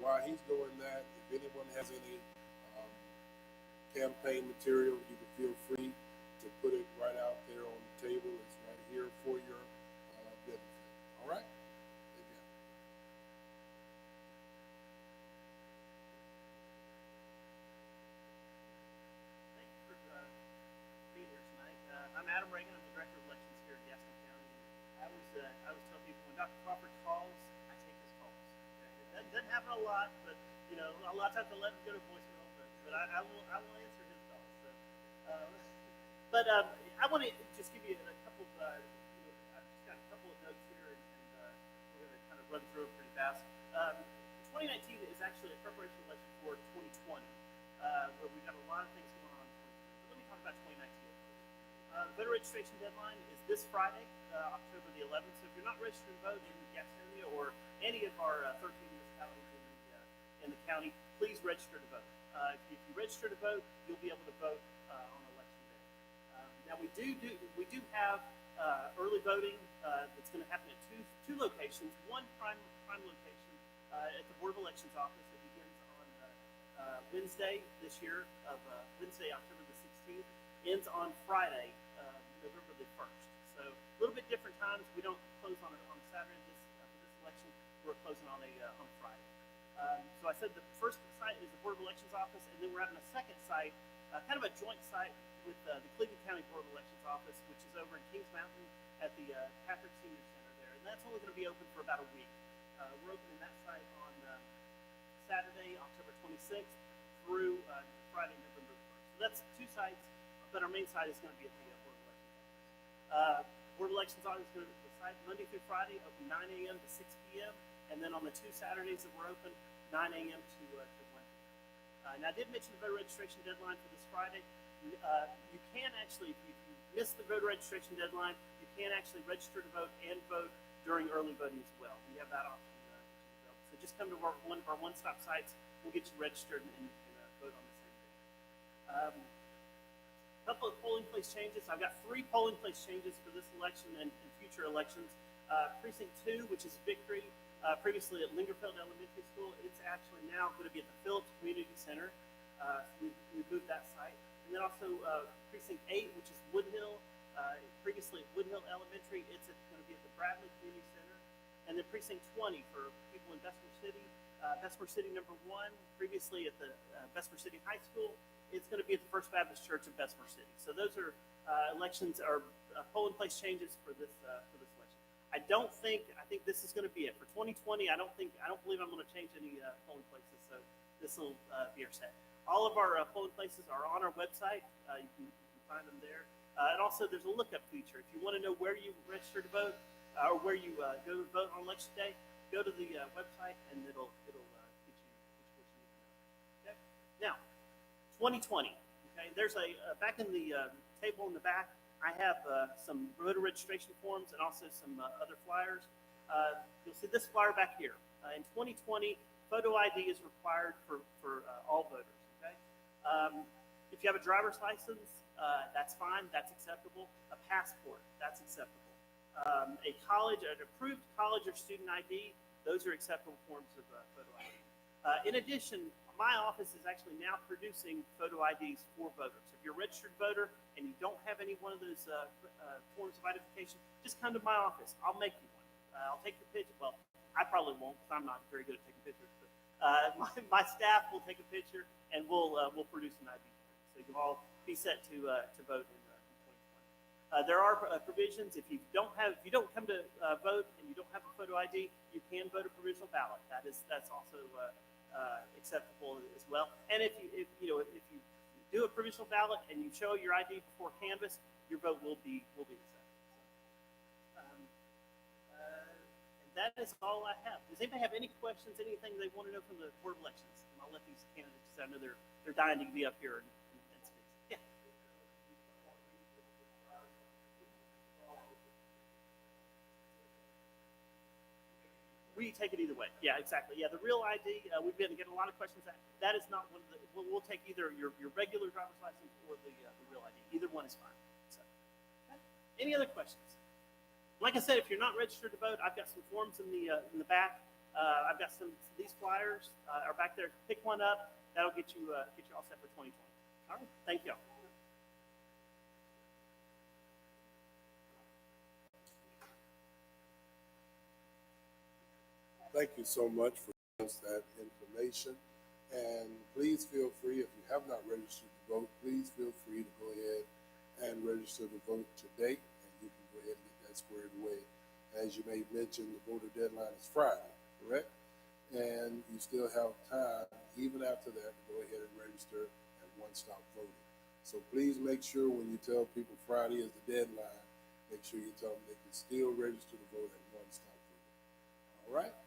while he's doing that, if anyone has any um, campaign material, you can feel free to put it right out there on the table. It's right here for your benefit. All right? Amen. Thank you for being here tonight. I'm Adam Reagan. I'm the Director of Elections here in Gaston County. I always tell people when Dr. Crawford calls, I take his calls. Okay? That doesn't happen a lot, but a lot of times I let him go to voicemail. But I will answer his calls. So, I want to just give you a couple of I've just got a couple of notes here, and we're going to kind of run through it pretty fast. 2019 is actually a preparation election for 2020, where we've got a lot of things going on. But let me talk about 2019. Voter registration deadline is this Friday, October the 11th. So if you're not registered to vote in Gastonia or any of our 13 municipalities in the county, please register to vote. If you register to vote, you'll be able to vote on election day. Now we do have early voting that's going to happen at two locations. One prime location at the Board of Elections office. It begins on Wednesday this year, Wednesday, October the 16th, ends on Friday, November the 1st. So a little bit different times. We don't close on Saturday for this election. We're closing on a Friday. So I said the first site is the Board of Elections office, and then we're having a second site, kind of a joint site with the Cleveland County Board of Elections office, which is over in Kings Mountain at the Patrick Senior Center there. And that's only going to be open for about a week. We're opening that site on Saturday, October 26th through Friday, November 1st. So that's two sites, but our main site is going to be at the Board of Elections office. Board of Elections office is going to be the site Monday through Friday, open 9 a.m. to 6 p.m. And then on the two Saturdays that we're open, 9 a.m. to 1 p.m. Now, I did mention the voter registration deadline for this Friday. You can actually, if you miss the voter registration deadline, you can actually register to vote and vote during early voting as well. We have that option. So just come to one of our one-stop sites. We'll get you registered and vote on the same day. A couple of polling place changes. I've got 3 polling place changes for this election and future elections. Precinct 2, which is Victory, previously at Lingerfeld Elementary School, it's actually now going to be at the Phillips Community Center. We moved that site. And then also Precinct 8, which is Woodhill, previously at Woodhill Elementary, it's going to be at the Bradley Community Center. And then Precinct 20 for people in Bessemer City, Bessemer City number 1, previously at the Bessemer City High School, it's going to be at the First Baptist Church of Bessemer City. So those are polling place changes for this election. I think this is going to be it for 2020. I don't believe I'm going to change any polling places. So this will be our set. All of our polling places are on our website. You can find them there. And also, there's a lookup feature. If you want to know where you register to vote or where you go to vote on election day, go to the website and it'll get you what you need to know. Okay. Now, 2020. Okay. There's back in the table in the back. I have some voter registration forms and also some other flyers. You'll see this flyer back here. In 2020, photo ID is required for all voters. Okay. If you have a driver's license, that's fine. That's acceptable. A passport, that's acceptable. An approved college or student ID, those are acceptable forms of photo ID. In addition, my office is actually now producing photo IDs for voters. If you're a registered voter and you don't have any one of those forms of identification, just come to my office. I'll make you one. I'll take your picture. Well, I probably won't because I'm not very good at taking pictures. But my staff will take a picture and we'll produce an ID. So you'll all be set to vote in 2020. There are provisions. If you don't come to vote and you don't have a photo ID, you can vote a provisional ballot. That's also acceptable as well. And if you do a provisional ballot and you show your ID before canvass, your vote will be accepted. And that is all I have. Does anybody have any questions? Anything they want to know from the Board of Elections? And I'll let these candidates, because I know they're dying to be up here and speak. Yeah. We take it either way. Yeah, exactly. Yeah, the real ID, we've been getting a lot of questions. That is not one of the. We'll take either your regular driver's license or the real ID. Either one is fine. So, okay. Any other questions? Like I said, if you're not registered to vote, I've got some forms in the back. I've got these flyers are back there. Pick one up. That'll get you all set for 2020. All right. Thank you. Thank you so much for giving us that information. And please feel free, if you have not registered to vote, please feel free to go ahead and register to vote today, and you can go ahead and get that squared away. As you may mention, the voter deadline is Friday, correct? And you still have time, even after that, to go ahead and register at One Stop Voting. So please make sure when you tell people Friday is the deadline, make sure you tell them they can still register to vote at One Stop Voting. All right?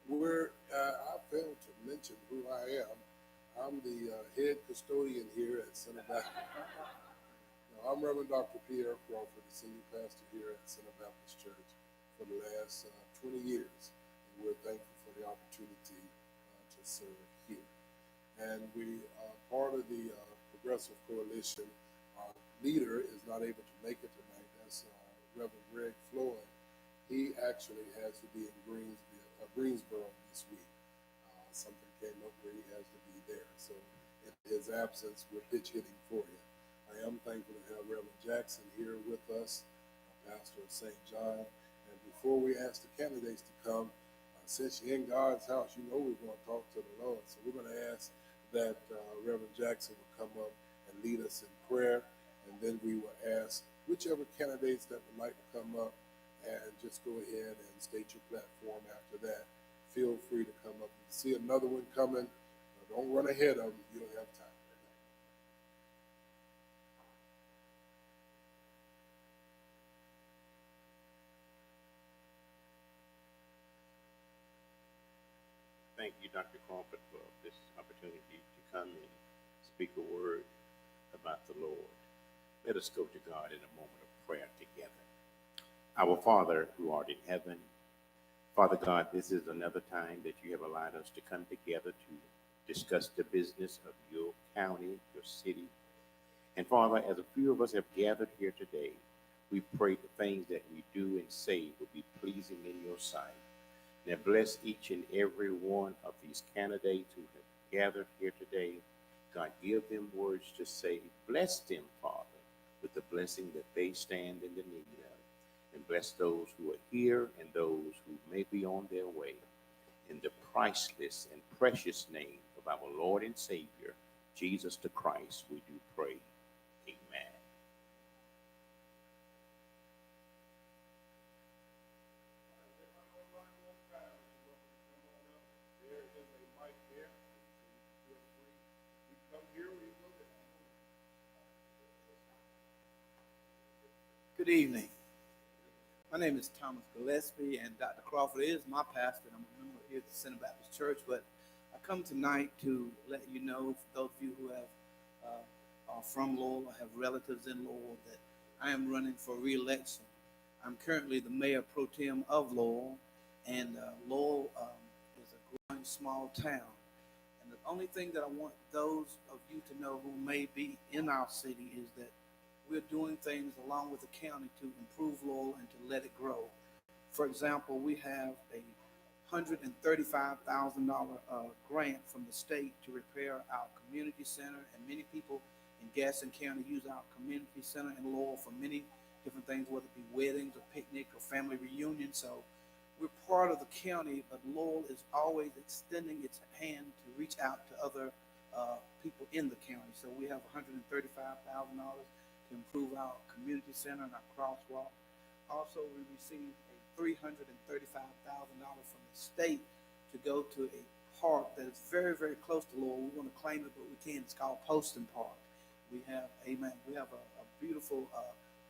I failed to mention who I am. I'm the head custodian here at Center Baptist. Now, I'm Reverend Dr. Pierre Crawford, the senior pastor here at Center Baptist Church for the last 20 years. And we're thankful for the opportunity to serve here. And we are part of the Progressive Coalition. Our leader is not able to make it tonight. That's Reverend Greg Floyd. He actually has to be in Greensboro this week. Something came up where he has to be there. So in his absence, we're pitch hitting for him. I am thankful to have Reverend Jackson here with us, pastor of St. John. And before we ask the candidates to come, since you're in God's house, you know we're going to talk to the Lord. So we're going to ask that Reverend Jackson will come up and lead us in prayer. And then we will ask whichever candidates that would like to come up and just go ahead and state your platform after that. Feel free to come up and see another one coming. Don't run ahead of them. You don't have time. Thank you, Dr. Crawford, for this opportunity to come and speak a word about the Lord. Let us go to God in a moment of prayer together. Our Father who art in heaven, Father God, this is another time that you have allowed us to come together to discuss the business of your county, your city. And Father, as a few of us have gathered here today, we pray the things that we do and say will be pleasing in your sight. Now bless each and every one of these candidates who have gathered here today. God, give them words to say. Bless them, Father, with the blessing that they stand in the need of. And bless those who are here and those who may be on their way. In the priceless and precious name of our Lord and Savior, Jesus the Christ, we do pray. Amen. Good evening. My name is Thomas Gillespie, and Dr. Crawford is my pastor. I'm a member here at the Center Baptist Church, but I come tonight to let you know, for those of you who are from Lowell or have relatives in Lowell, that I am running for re-election. I'm currently the mayor pro tem of Lowell, and Lowell is a growing small town. And the only thing that I want those of you to know who may be in our city is that we're doing things along with the county to improve Lowell and to let it grow. For example, we have a $135,000 grant from the state to repair our community center, and many people in Gaston County use our community center in Lowell for many different things, whether it be weddings or picnic or family reunions. So we're part of the county, but Lowell is always extending its hand to reach out to other people in the county. So we have $135,000 to improve our community center and our crosswalk. Also, we received a $335,000 from the state to go to a park that is very, very close to Lowell. We want to claim it, but we can't. It's called Poston Park. We have, we have a beautiful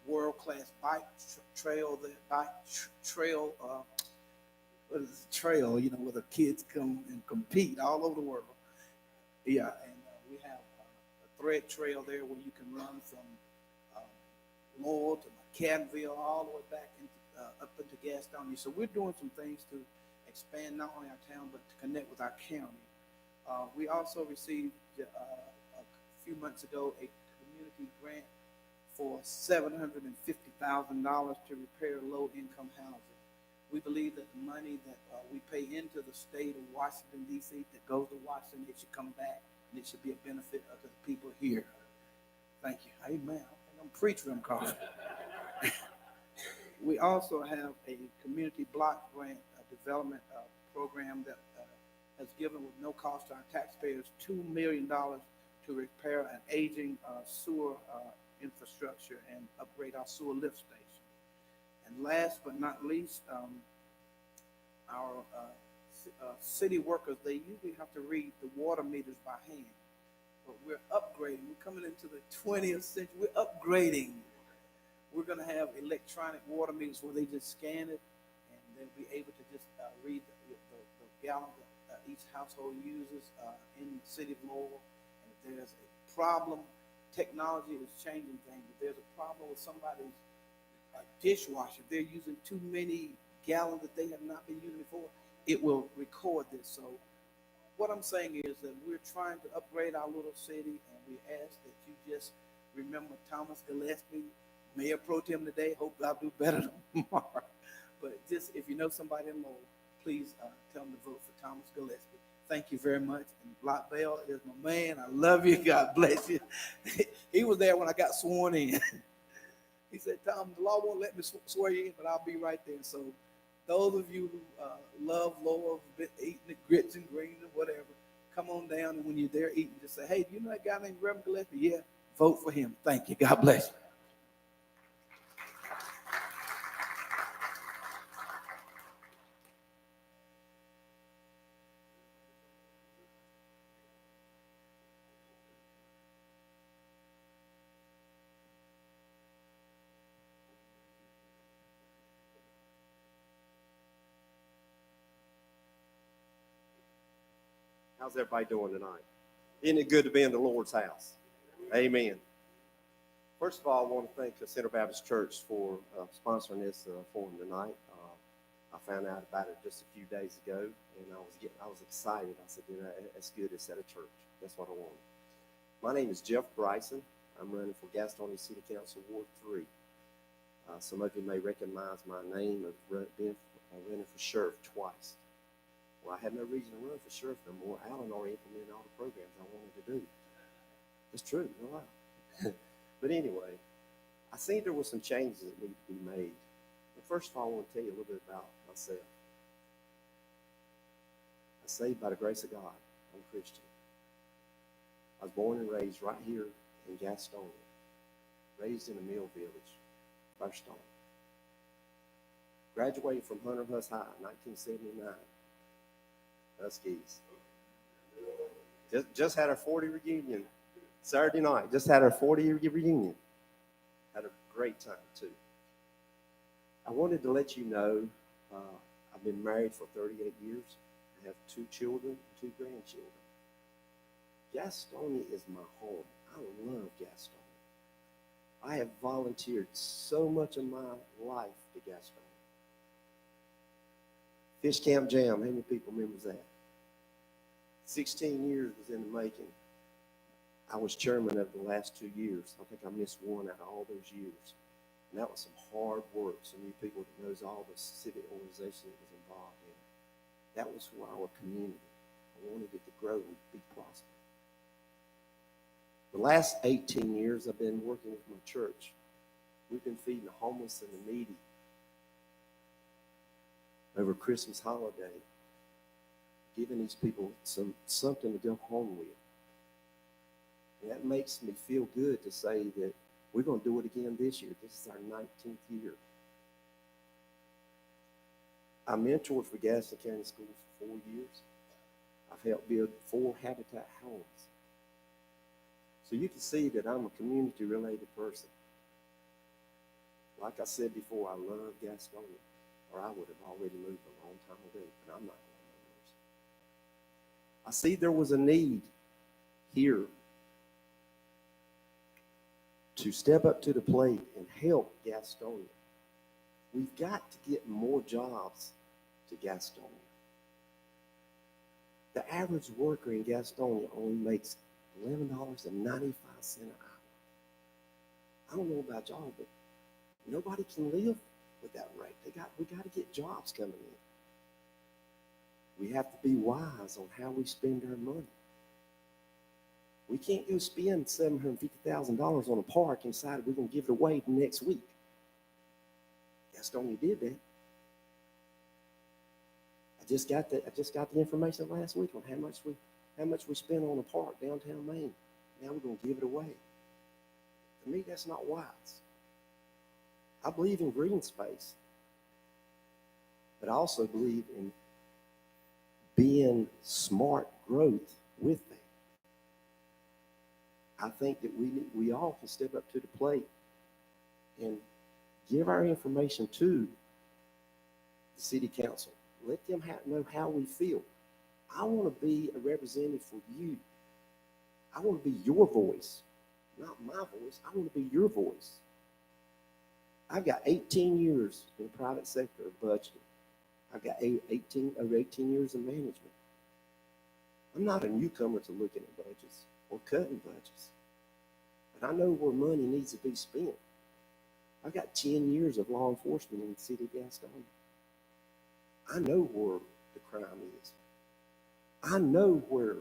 world-class bike trail, what is the trail, where the kids come and compete all over the world. Yeah, and we have a thread trail there where you can run from Lowell to McCannville, all the way back into, up into Gastonia. So we're doing some things to expand not only our town, but to connect with our county. We also received a few months ago a community grant for $750,000 to repair low-income housing. We believe that the money that we pay into the state of Washington, D.C., that goes to Washington, it should come back, and it should be a benefit of the people here. Thank you. Amen. I think I'm preaching, I'm coughing. We also have a community block grant development program that has given with no cost to our taxpayers $2 million to repair an aging sewer infrastructure and upgrade our sewer lift station. And last but not least, our city workers, they usually have to read the water meters by hand. But we're upgrading. We're coming into the 20th century. We're upgrading. We're going to have electronic water meters where they just scan it and they'll be able to just read the gallon that each household uses in the city of Louisville. And if there's a problem, technology is changing things. If there's a problem with somebody's dishwasher, if they're using too many gallons that they have not been using before, it will record this. So what I'm saying is that we're trying to upgrade our little city, and we ask that you just remember Thomas Gillespie, Mayor Pro Tem today. Hope I'll do better tomorrow. But just if you know somebody in Lowell, please tell them to vote for Thomas Gillespie. Thank you very much. And Block Bell is my man. I love you. God bless you. He was there when I got sworn in. He said, Tom, the law won't let me swear you in, but I'll be right there. So those of you who love Lowell, eating the grits and greens and whatever, come on down. And when you're there eating, just say, hey, do you know that guy named Reverend Gillespie? Yeah, vote for him. Thank you. God bless you. How's everybody doing tonight? Isn't it good to be in the Lord's house? Amen. First of all, I want to thank the Center Baptist Church for sponsoring this forum tonight. I found out about it just a few days ago, and I was excited. I said, you know, that's good. It's at a church. That's what I wanted. My name is Jeff Bryson. I'm running for Gastonia City Council Ward 3. Some of you may recognize my name of running for sheriff twice. Well, I had no reason to run for sheriff no more. Alan already implemented all the programs I wanted to do. It's true, no lie. But anyway, I seen there were some changes that need to be made. But first of all, I want to tell you a little bit about myself. I'm saved by the grace of God. I'm a Christian. I was born and raised right here in Gastonia, raised in a mill village, Firestone. Graduated from Hunter Huss High in 1979. Huskies. Just had our 40 reunion Saturday night. Just had our 40-year reunion. Had a great time too. I wanted to let you know I've been married for 38 years. I have 2 children, 2 grandchildren. Gastonia is my home. I love Gastonia. I have volunteered so much of my life to Gastonia. Fish Camp Jam, how many people remember that? 16 years was in the making. I was chairman of the last 2 years. I think I missed one out of all those years. And that was some hard work. Some of you people that knows all the civic organization that was involved in. That was for our community. I wanted it to grow and be prosperous. The last 18 years I've been working with my church. We've been feeding the homeless and the needy over Christmas holiday, giving these people something to go home with. And that makes me feel good to say that we're going to do it again this year. This is our 19th year. I mentored for Gaston County Schools for 4 years. I've helped build 4 Habitat homes. So you can see that I'm a community-related person. Like I said before, I love Gastonia, or I would have already moved a long time ago, but I'm not one of those. I see there was a need here to step up to the plate and help Gastonia. We've got to get more jobs to Gastonia. The average worker in Gastonia only makes $11.95 an hour. I don't know about y'all, but nobody can live with that rate. We got to get jobs coming in. We have to be wise on how we spend our money. We can't go spend $750,000 on a park and decide we're going to give it away the next week. Gastonia did that. I just got the information last week on how much we spent on a park downtown Maine. Now we're going to give it away. To me, that's not wise. I believe in green space, but I also believe in being smart growth with that. I think that we all can step up to the plate and give our information to the city council. Let them know how we feel. I want to be a representative for you. I want to be your voice, not my voice. I want to be your voice. I've got 18 years in the private sector of budgeting. I've got over 18 years of management. I'm not a newcomer to looking at budgets or cutting budgets, but I know where money needs to be spent. I've got 10 years of law enforcement in the city of Gastonia. I know where the crime is. I know where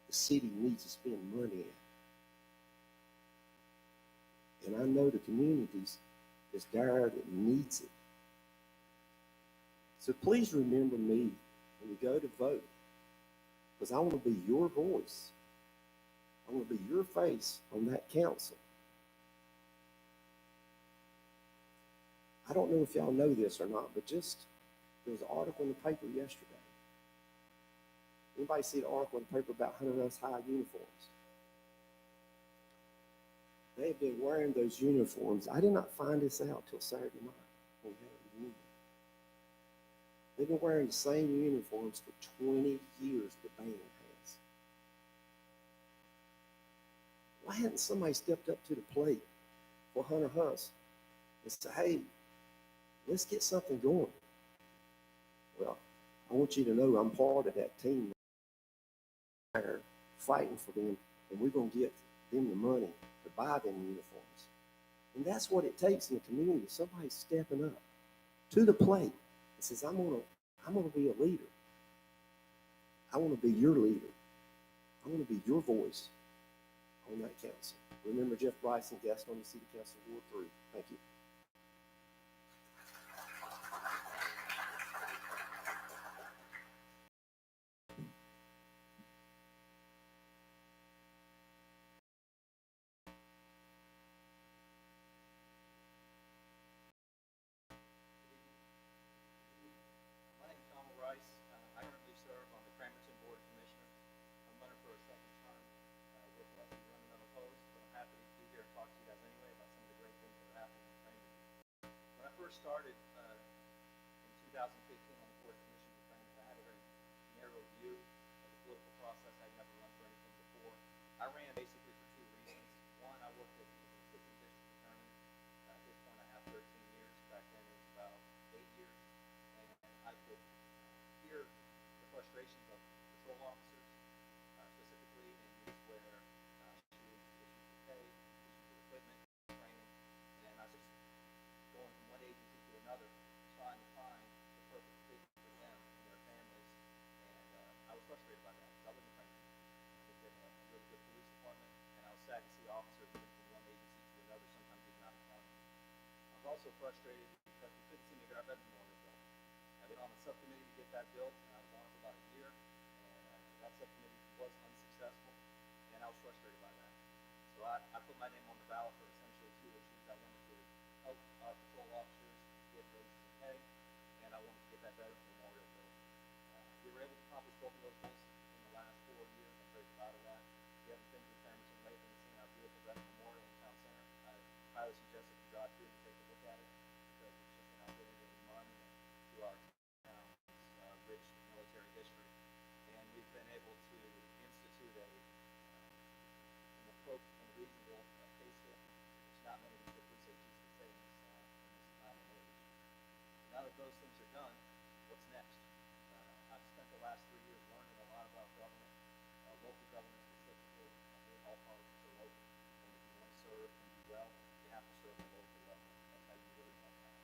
the city needs to spend money at. And I know the communities that's there that needs it. So please remember me when you go to vote, because I want to be your voice. I want to be your face on that council. I don't know if y'all know this or not, but there was an article in the paper yesterday. Anybody see the article in the paper about Hunter S. High uniforms? They have been wearing those uniforms. I did not find this out till Saturday night when we had a reunion. They've been wearing the same uniforms for 20 years, the band has. Why hadn't somebody stepped up to the plate for Hunter Huss and said, hey, let's get something going? Well, I want you to know I'm part of that team fighting for them, and we're going to get them the money to buy them uniforms. And that's what it takes in the community. Somebody stepping up to the plate and says, I'm gonna be a leader. I want to be your leader. I want to be your voice on that council. Remember Jeff Bryson, Gastonia City Council Ward 3. Thank you. My name is Donald Rice. I currently serve on the Cramerton Board of Commissioners. I'm running for a second term with Leslie running unopposed, but I'm happy to be here and talk to you guys anyway about some of the great things that are happening in Cramerton. When I first started in 2015 on the Board of Commissioners of Cramerton, I had a very narrow view of the political process. I'd never run for anything before. I ran basically for two reasons. One, I worked as an assistant district attorney. At this point, I have 13 years. Back then, it was about 8 years. And I could hear the frustrations of patrol officers, specifically in these where issues with pay, issues with equipment, training, and I was just going from one agency to another, trying to find the perfect fit for them and their families. And I was frustrated by that because I wasn't training. They had a really good police department, and I was sad to see officers move from one agency to another, sometimes even out of county. I was also frustrated because we couldn't seem to get our revenue order built. I've been on the subcommittee to get that built, and I was on it for about a year, and that subcommittee was unsuccessful, and I was frustrated by that. So I put my name on the ballot for essentially two issues. I wanted to help our patrol officers get raises in pay, and I wanted to get that veteran memorial built. We were able to accomplish both of those goals in the last 4 years. I'm very proud of that. If you haven't been to Cramerton lately and seen our beautiful veteran memorial in town center, I highly suggest that you drive through and take a look at it, because it's just an outstanding monument to our town's rich military history. And we've been able to institute an appropriate and reasonable pay scale, which not many of the police agencies can say in this time and age. Now that those things are done, what's next? I've spent the last 3 years learning a lot about government, local government specifically. All politics are local, and if you want to serve and do well, you have to serve the local level. That's how you really come out.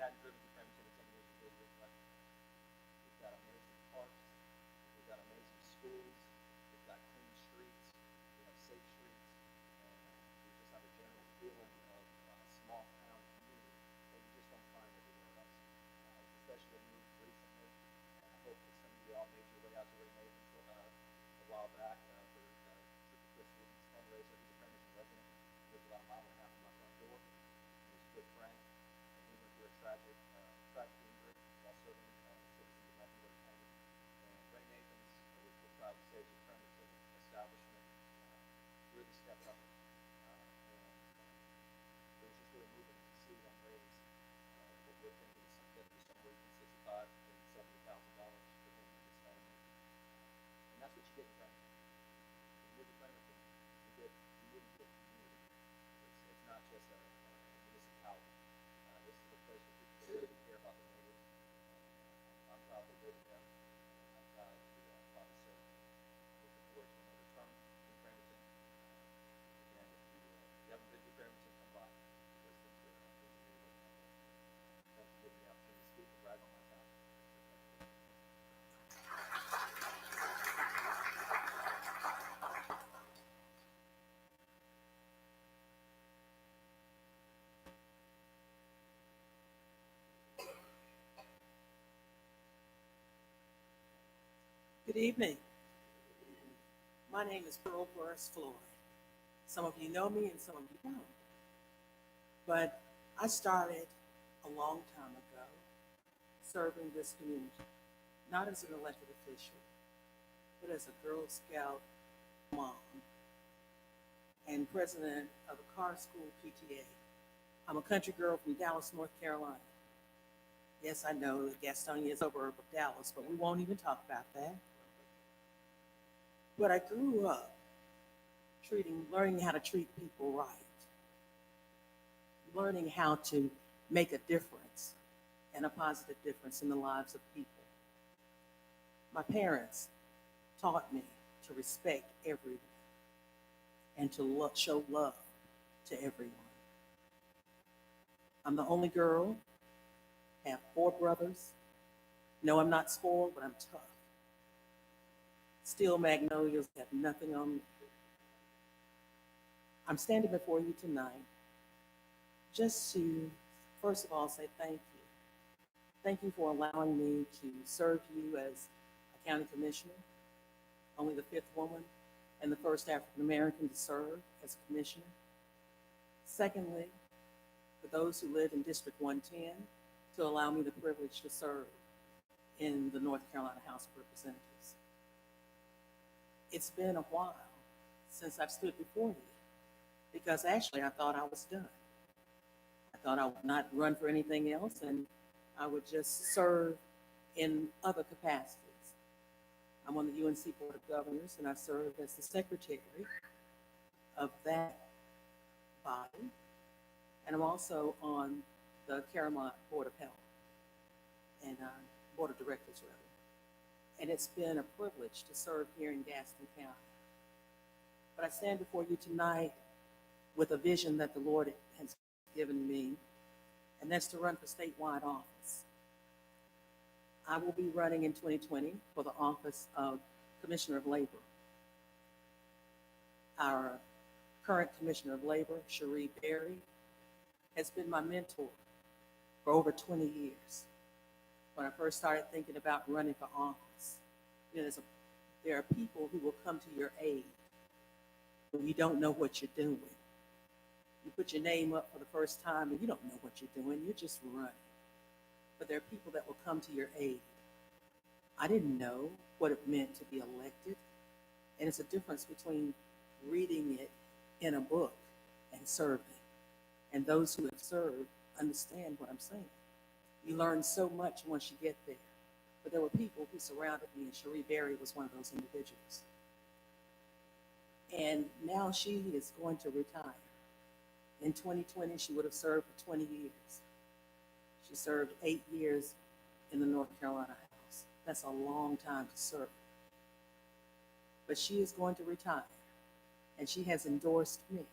hadn't driven to Framingham in 10 years, it was really much. We've got amazing parks, we've got amazing schools, we've got clean streets, we have safe streets, and we just have a general feeling of small town community that you just don't find everywhere else. Especially in moves recently, and I hope that some of you all made your way out to Ray Nathan's a while back for Triple Christmas fundraiser. He's a Framingham resident, lives about a mile and a half from my front door. He's a good friend. And we went through a tragic injury while serving citizens of Mecklenburg County. And Ray Nathan's, we're proud to say, is a Framingham establishment. Really stepped up. It was just really moving to see them raise what we're thinking is going to be somewhere between $65,000 and $70,000 for him and his family. And that's what you get in Framingham. When you live in Framingham, you really get community. It's not just a municipality. This is a place where people really care about their neighbors. I'm proud to live there. I'm proud to serve. Looking forward to another term in Framingham. Again, if you haven't been to Framingham, come by. Thank you for giving me the opportunity to speak and brag on my town. Good evening. My name is Pearl Burris Floyd. Some of you know me and some of you don't. But I started a long time ago serving this community, not as an elected official, but as a Girl Scout mom and president of a car school PTA. I'm a country girl from Dallas, North Carolina. Yes, I know that Gastonia is a suburb of Dallas, but we won't even talk about that. But I grew up learning how to treat people right, learning how to make a difference and a positive difference in the lives of people. My parents taught me to respect everyone and to show love to everyone. I'm the only girl, have 4 brothers. No, I'm not spoiled, but I'm tough. Steel magnolias have nothing on me. I'm standing before you tonight just to, first of all, say thank you. Thank you for allowing me to serve you as a county commissioner, only the 5th woman and the first African American to serve as a commissioner. Secondly, for those who live in District 110, to allow me the privilege to serve in the North Carolina House of Representatives. It's been a while since I've stood before you, because actually I thought I was done. I thought I would not run for anything else and I would just serve in other capacities. I'm on the UNC Board of Governors and I serve as the secretary of that body. And I'm also on the Caramont Board of Health and Board of Directors, rather. And it's been a privilege to serve here in Gaston County. But I stand before you tonight with a vision that the Lord has given me, and that's to run for statewide office. I will be running in 2020 for the office of Commissioner of Labor. Our current Commissioner of Labor, Cherie Berry, has been my mentor for over 20 years. When I first started thinking about running for office, there are people who will come to your aid when you don't know what you're doing. You put your name up for the first time and you don't know what you're doing, you're just running. But there are people that will come to your aid. I didn't know what it meant to be elected, and it's a difference between reading it in a book and serving. And those who have served understand what I'm saying. You learn so much once you get there. But there were people who surrounded me, and Cherie Berry was one of those individuals. And now she is going to retire. In 2020, she would have served for 20 years. She served 8 years in the North Carolina House. That's a long time to serve. But she is going to retire, and she has endorsed me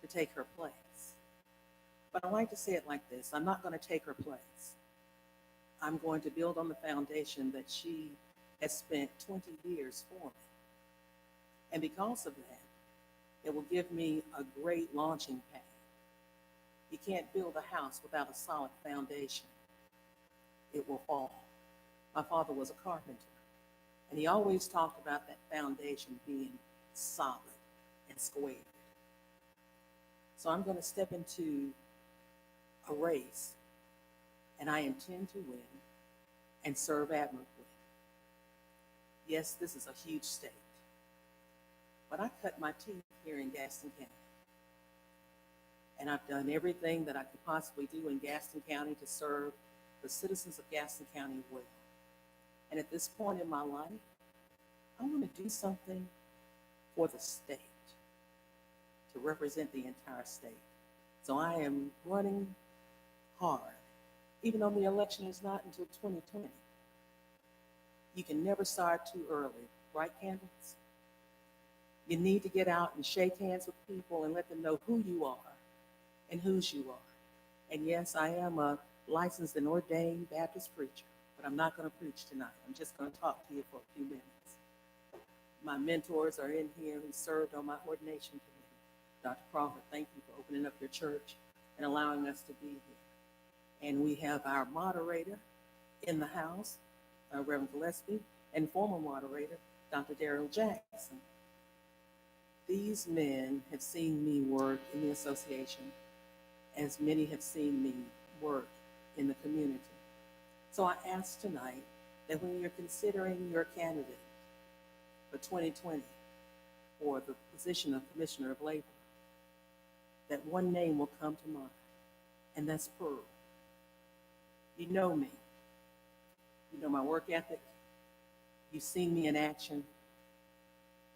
to take her place. But I like to say it like this: I'm not going to take her place. I'm going to build on the foundation that she has spent 20 years forming. And because of that, it will give me a great launching pad. You can't build a house without a solid foundation. It will fall. My father was a carpenter, and he always talked about that foundation being solid and squared. So I'm going to step into a race, and I intend to win and serve admirably. Yes, this is a huge state, but I cut my teeth here in Gaston County. And I've done everything that I could possibly do in Gaston County to serve the citizens of Gaston County well. And at this point in my life, I'm going to do something for the state, to represent the entire state. So I am running hard, even though the election is not until 2020. You can never start too early, right, Candace? You need to get out and shake hands with people and let them know who you are and whose you are. And yes, I am a licensed and ordained Baptist preacher, but I'm not going to preach tonight. I'm just going to talk to you for a few minutes. My mentors are in here who served on my ordination committee. Dr. Crawford, thank you for opening up your church and allowing us to be here. And we have our moderator in the house, Reverend Gillespie, and former moderator, Dr. Daryl Jackson. These men have seen me work in the association as many have seen me work in the community. So I ask tonight that when you're considering your candidate for 2020 for the position of Commissioner of Labor, that one name will come to mind, and that's Pearl. You know me. You know my work ethic. You've seen me in action.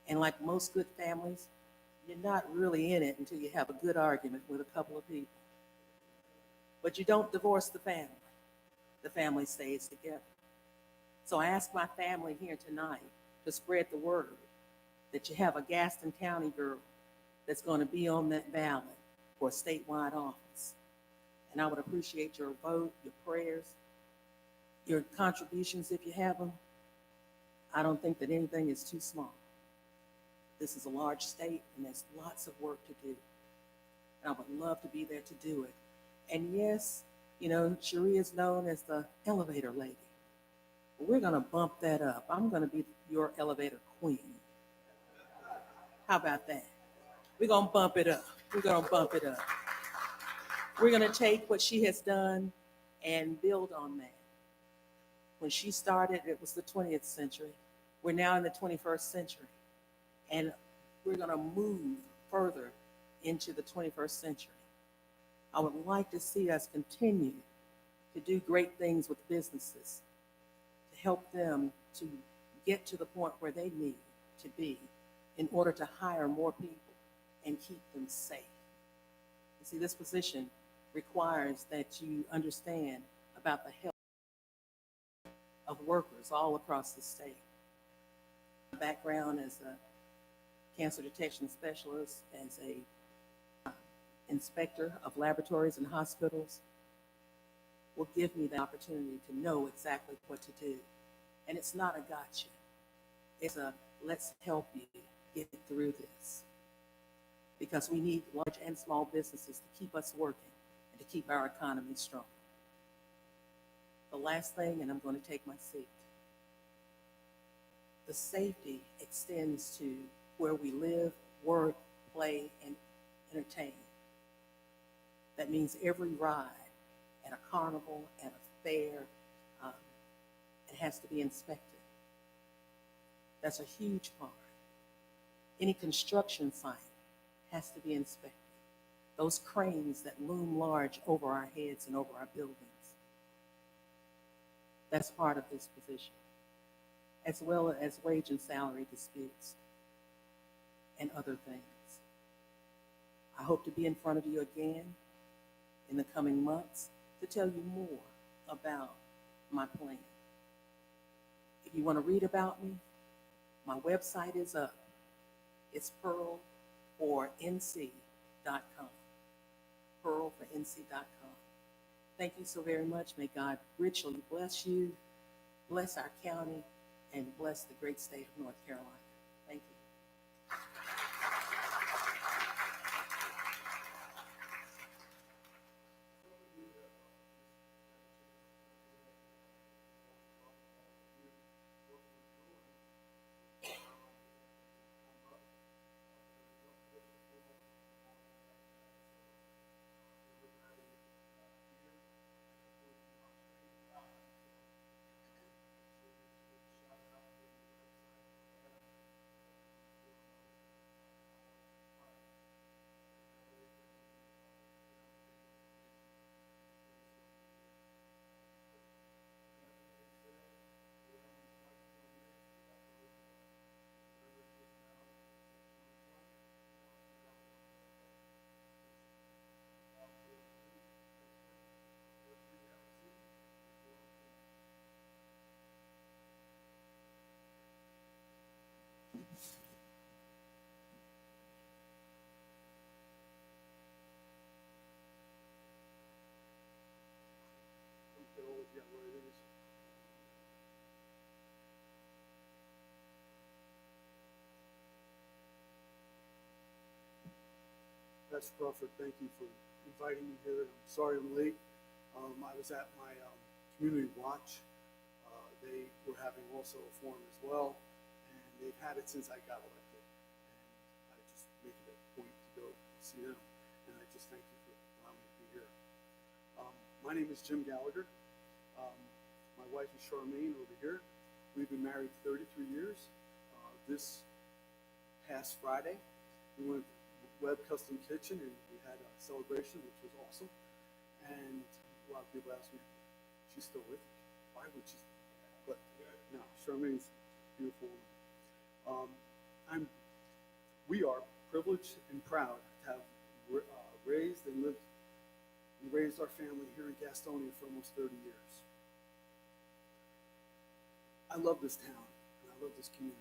And like most good families, you're not really in it until you have a good argument with a couple of people. But you don't divorce the family. The family stays together. So I ask my family here tonight to spread the word that you have a Gaston County girl that's going to be on that ballot for a statewide office. And I would appreciate your vote, your prayers, your contributions if you have them. I don't think that anything is too small. This is a large state and there's lots of work to do. And I would love to be there to do it. And yes, you know, Cherie is known as the elevator lady. But we're going to bump that up. I'm going to be your elevator queen. How about that? We're going to bump it up. We're going to bump it up. We're going to take what she has done and build on that. When she started, it was the 20th century. We're now in the 21st century. And we're going to move further into the 21st century. I would like to see us continue to do great things with businesses, to help them to get to the point where they need to be in order to hire more people and keep them safe. You see, this position requires that you understand about the health of workers all across the state. My background as a cancer detection specialist, as a inspector of laboratories and hospitals, will give me the opportunity to know exactly what to do. And it's not a gotcha. It's a let's help you get through this. Because we need large and small businesses to keep us working and to keep our economy strong. The last thing, and I'm going to take my seat. The safety extends to where we live, work, play, and entertain. That means every ride at a carnival, at a fair, it has to be inspected. That's a huge part. Any construction site has to be inspected. Those cranes that loom large over our heads and over our buildings. That's part of this position, as well as wage and salary disputes and other things. I hope to be in front of you again in the coming months to tell you more about my plan. If you want to read about me, my website is up. It's pearl4nc.com. pearlfornc.com. Thank you so very much. May God richly bless you, bless our county, and bless the great state of North Carolina. Thank you. Pastor Crawford, thank you for inviting me here. I'm sorry I'm late. I was at my community watch. They were having also a forum as well, and they've had it since I got elected. And I just make it a point to go see them, and I just thank you for allowing me to be here. My name is Jim Gallagher. My wife is Charmaine over here. We've been married 33 years. This past Friday, we went to Web Custom Kitchen and we had a celebration, which was awesome. And a lot of people ask me, she's still with me? Why would she? But no, Charmaine's beautiful. We are privileged and proud to have raised our family here in Gastonia for almost 30 years. I love this town and I love this community.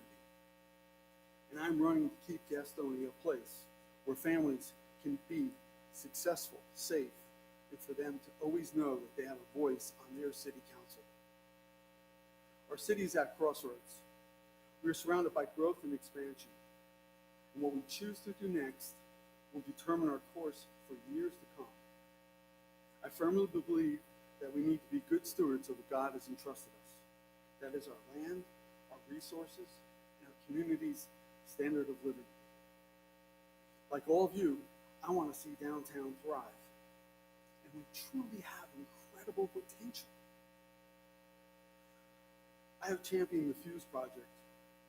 And I'm running to keep Gastonia a place where families can be successful, safe, and for them to always know that they have a voice on their city council. Our city is at crossroads. We are surrounded by growth and expansion. And what we choose to do next will determine our course for years to come. I firmly believe that we need to be good stewards of what God has entrusted us. That is our land, our resources, and our community's standard of living. Like all of you, I want to see downtown thrive. And we truly have incredible potential. I have championed the Fuse project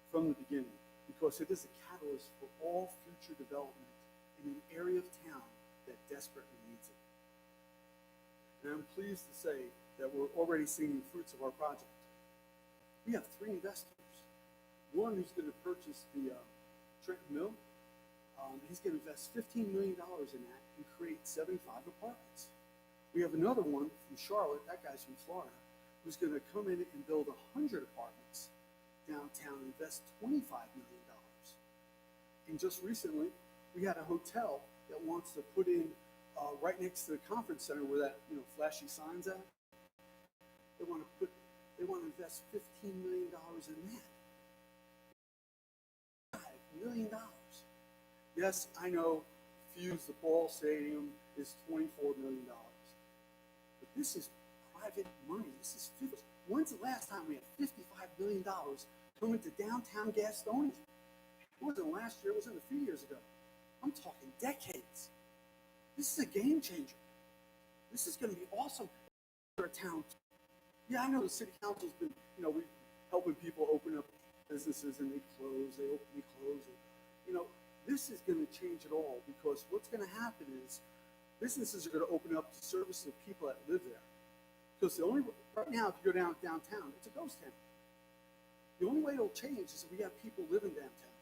from the beginning because it is a catalyst for all future development in an area of town that desperately needs it. And I'm pleased to say that we're already seeing the fruits of our project. We have 3 investors. One who's going to purchase the Trenton Mill. He's going to invest $15 million in that and create 75 apartments. We have another one from Charlotte, that guy's from Florida, who's going to come in and build 100 apartments downtown and invest $25 million. And just recently, we had a hotel that wants to put in right next to the conference center where that flashy signs at. They want to invest $15 million in that. $5 million. Yes, I know Fuse, the Ball Stadium, is $24 million. But this is private money. This is when's the last time we had $55 million come into downtown Gastonia? It wasn't last year, it wasn't a few years ago. I'm talking decades. This is a game changer. This is going to be awesome for our town. Yeah, I know the city council's been, we helping people open up businesses and they close, they open, they close. And, this is going to change it all because what's going to happen is businesses are going to open up to service the people that live there. Because right now, if you go downtown, it's a ghost town. The only way it'll change is if we have people living downtown.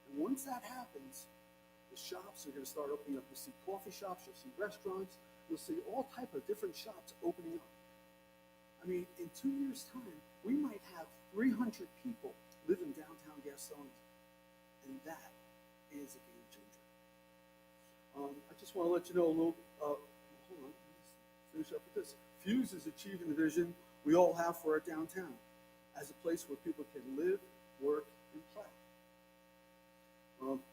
And once that happens, the shops are going to start opening up. You'll see coffee shops, you'll see restaurants, you'll see all type of different shops opening up. I mean, in 2 years' time, we might have 300 people living downtown Gastonia. And that is a game changer. I just want to let you know a little finish up with this. Fuse is achieving the vision we all have for our downtown as a place where people can live, work, and play.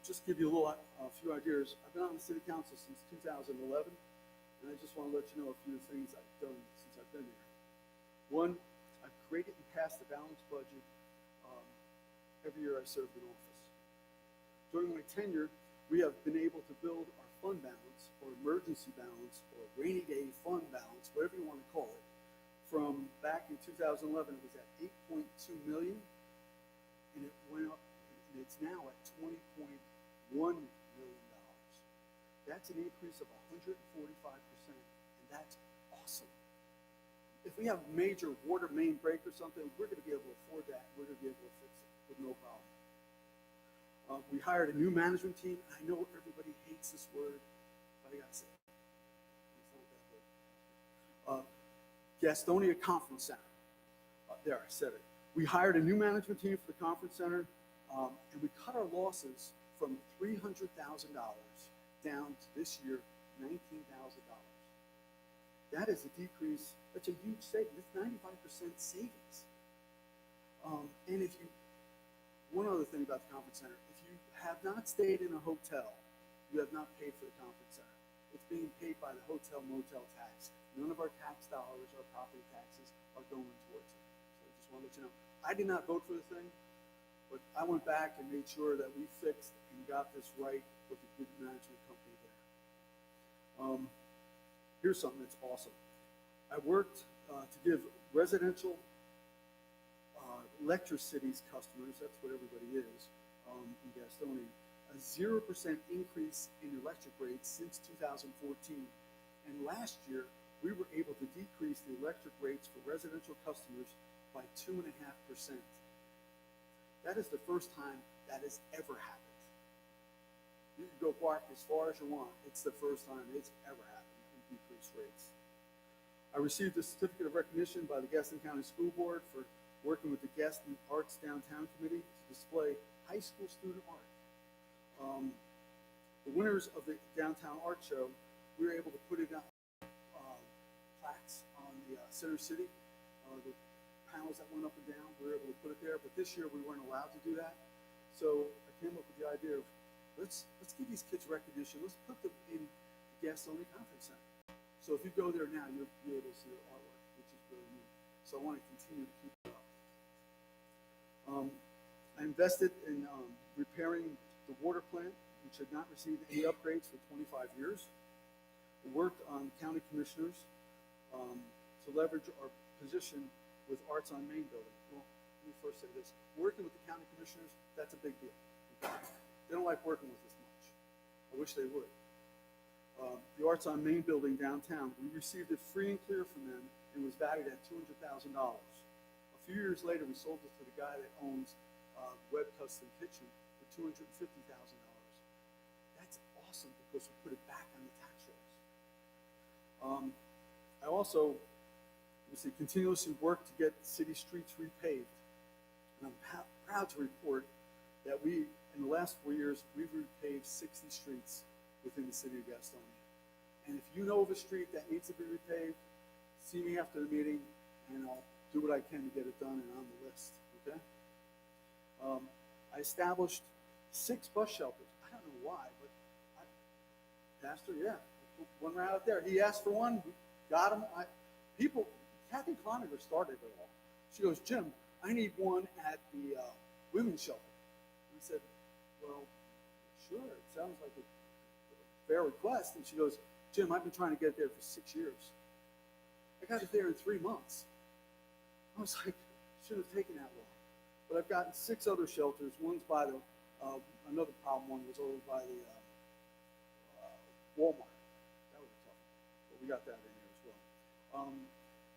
Just give you a few ideas. I've been on the city council since 2011, and I just want to let you know a few things I've done since I've been here. One, I've created and passed a balanced budget every year I served in office. During my tenure, we have been able to build our fund balance, or emergency balance, or rainy day fund balance, whatever you want to call it. From back in 2011, it was at 8.2 million, and it went up, and it's now at 20.1 million dollars. That's an increase of 145%, and that's awesome. If we have a major water main break or something, we're going to be able to afford that. We're going to be able to fix it with no problem. We hired a new management team. I know everybody hates this word, but I got to say it. It's not that word. Gastonia Conference Center. There, I said it. We hired a new management team for the conference center, and we cut our losses from $300,000 down to this year $19,000. That is a decrease. That's a huge savings. It's 95% savings. And if you, one other thing about the conference center, if you have not stayed in a hotel, you have not paid for the conference center. It's being paid by the hotel motel tax. None of our tax dollars, our property taxes, are going towards it. So I just want to let you know. I did not vote for the thing, but I went back and made sure that we fixed and got this right with the good management company there. Here's something that's awesome. I worked to give residential electricity's customers, that's what everybody is in Gastonia, a 0% increase in electric rates since 2014. And last year, we were able to decrease the electric rates for residential customers by 2.5%. That is the first time that has ever happened. You can go back as far as you want. It's the first time it's ever happened in decreased rates. I received a certificate of recognition by the Gaston County School Board for working with the Gaston Arts Downtown Committee to display high school student art. The winners of the Downtown Art Show, we were able to put it on plaques on the Center City. The panels that went up and down, we were able to put it there, but this year we weren't allowed to do that. So I came up with the idea of let's give these kids recognition. Let's put them in the Gastonia Conference Center. So if you go there now, you'll be able to see their artwork, which is really neat. So I want to continue to keep it up. I invested in repairing the water plant, which had not received any upgrades for 25 years. We worked on county commissioners to leverage our position with Arts on Main building. Well, let me first say this. Working with the county commissioners, that's a big deal. They don't like working with us much. I wish they would. The Arts on Main building downtown, we received it free and clear from them and was valued at $200,000. A few years later, we sold it to the guy that owns Web Custom Kitchen for $250,000. That's awesome because we put it back on the tax rolls. I also continuously work to get city streets repaved. And I'm proud to report that we, in the last 4 years, we've repaved 60 streets within the city of Gastonia. And if you know of a street that needs to be repaved, see me after the meeting, and I'll do what I can to get it done and on the list, okay? I established 6 bus shelters. I don't know why, but Pastor, yeah, one right out there. He asked for one, we got him. Kathy Cloninger started it all. She goes, Jim, I need one at the women's shelter. I said, well, sure, it sounds like a fair request. And she goes, Jim, I've been trying to get it there for 6 years. I got it there in 3 months. I was like, shouldn't have taken that long. But I've gotten 6 other shelters. One's by the, another problem one was over by the Walmart. That was tough, but we got that in there as well.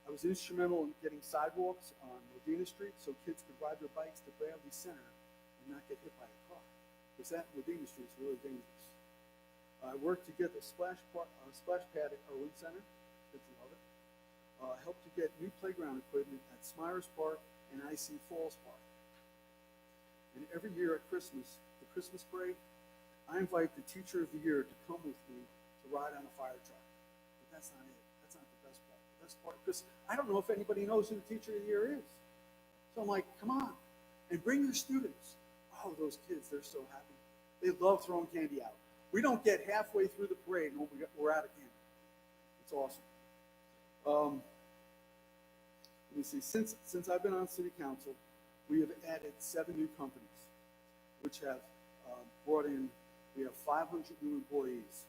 I was instrumental in getting sidewalks on Medina Street so kids could ride their bikes to Bradley Center and not get hit by a car. Because that Medina Street is really dangerous. I worked to get the splash pad at Irwin Center. Kids love it. Helped to get new playground equipment at Smyers Park and IC Falls Park. And every year at Christmas, the Christmas parade, I invite the teacher of the year to come with me to ride on a fire truck. But that's not it. That's not the best best part, because I don't know if anybody knows who the teacher of the year is. So I'm like, come on, and bring your students. Oh, those kids, they're so happy. They love throwing candy out. We don't get halfway through the parade and we're out of candy. It's awesome. Let me see, since I've been on city council, we have added 7 new companies, which have brought in, we have 500 new employees.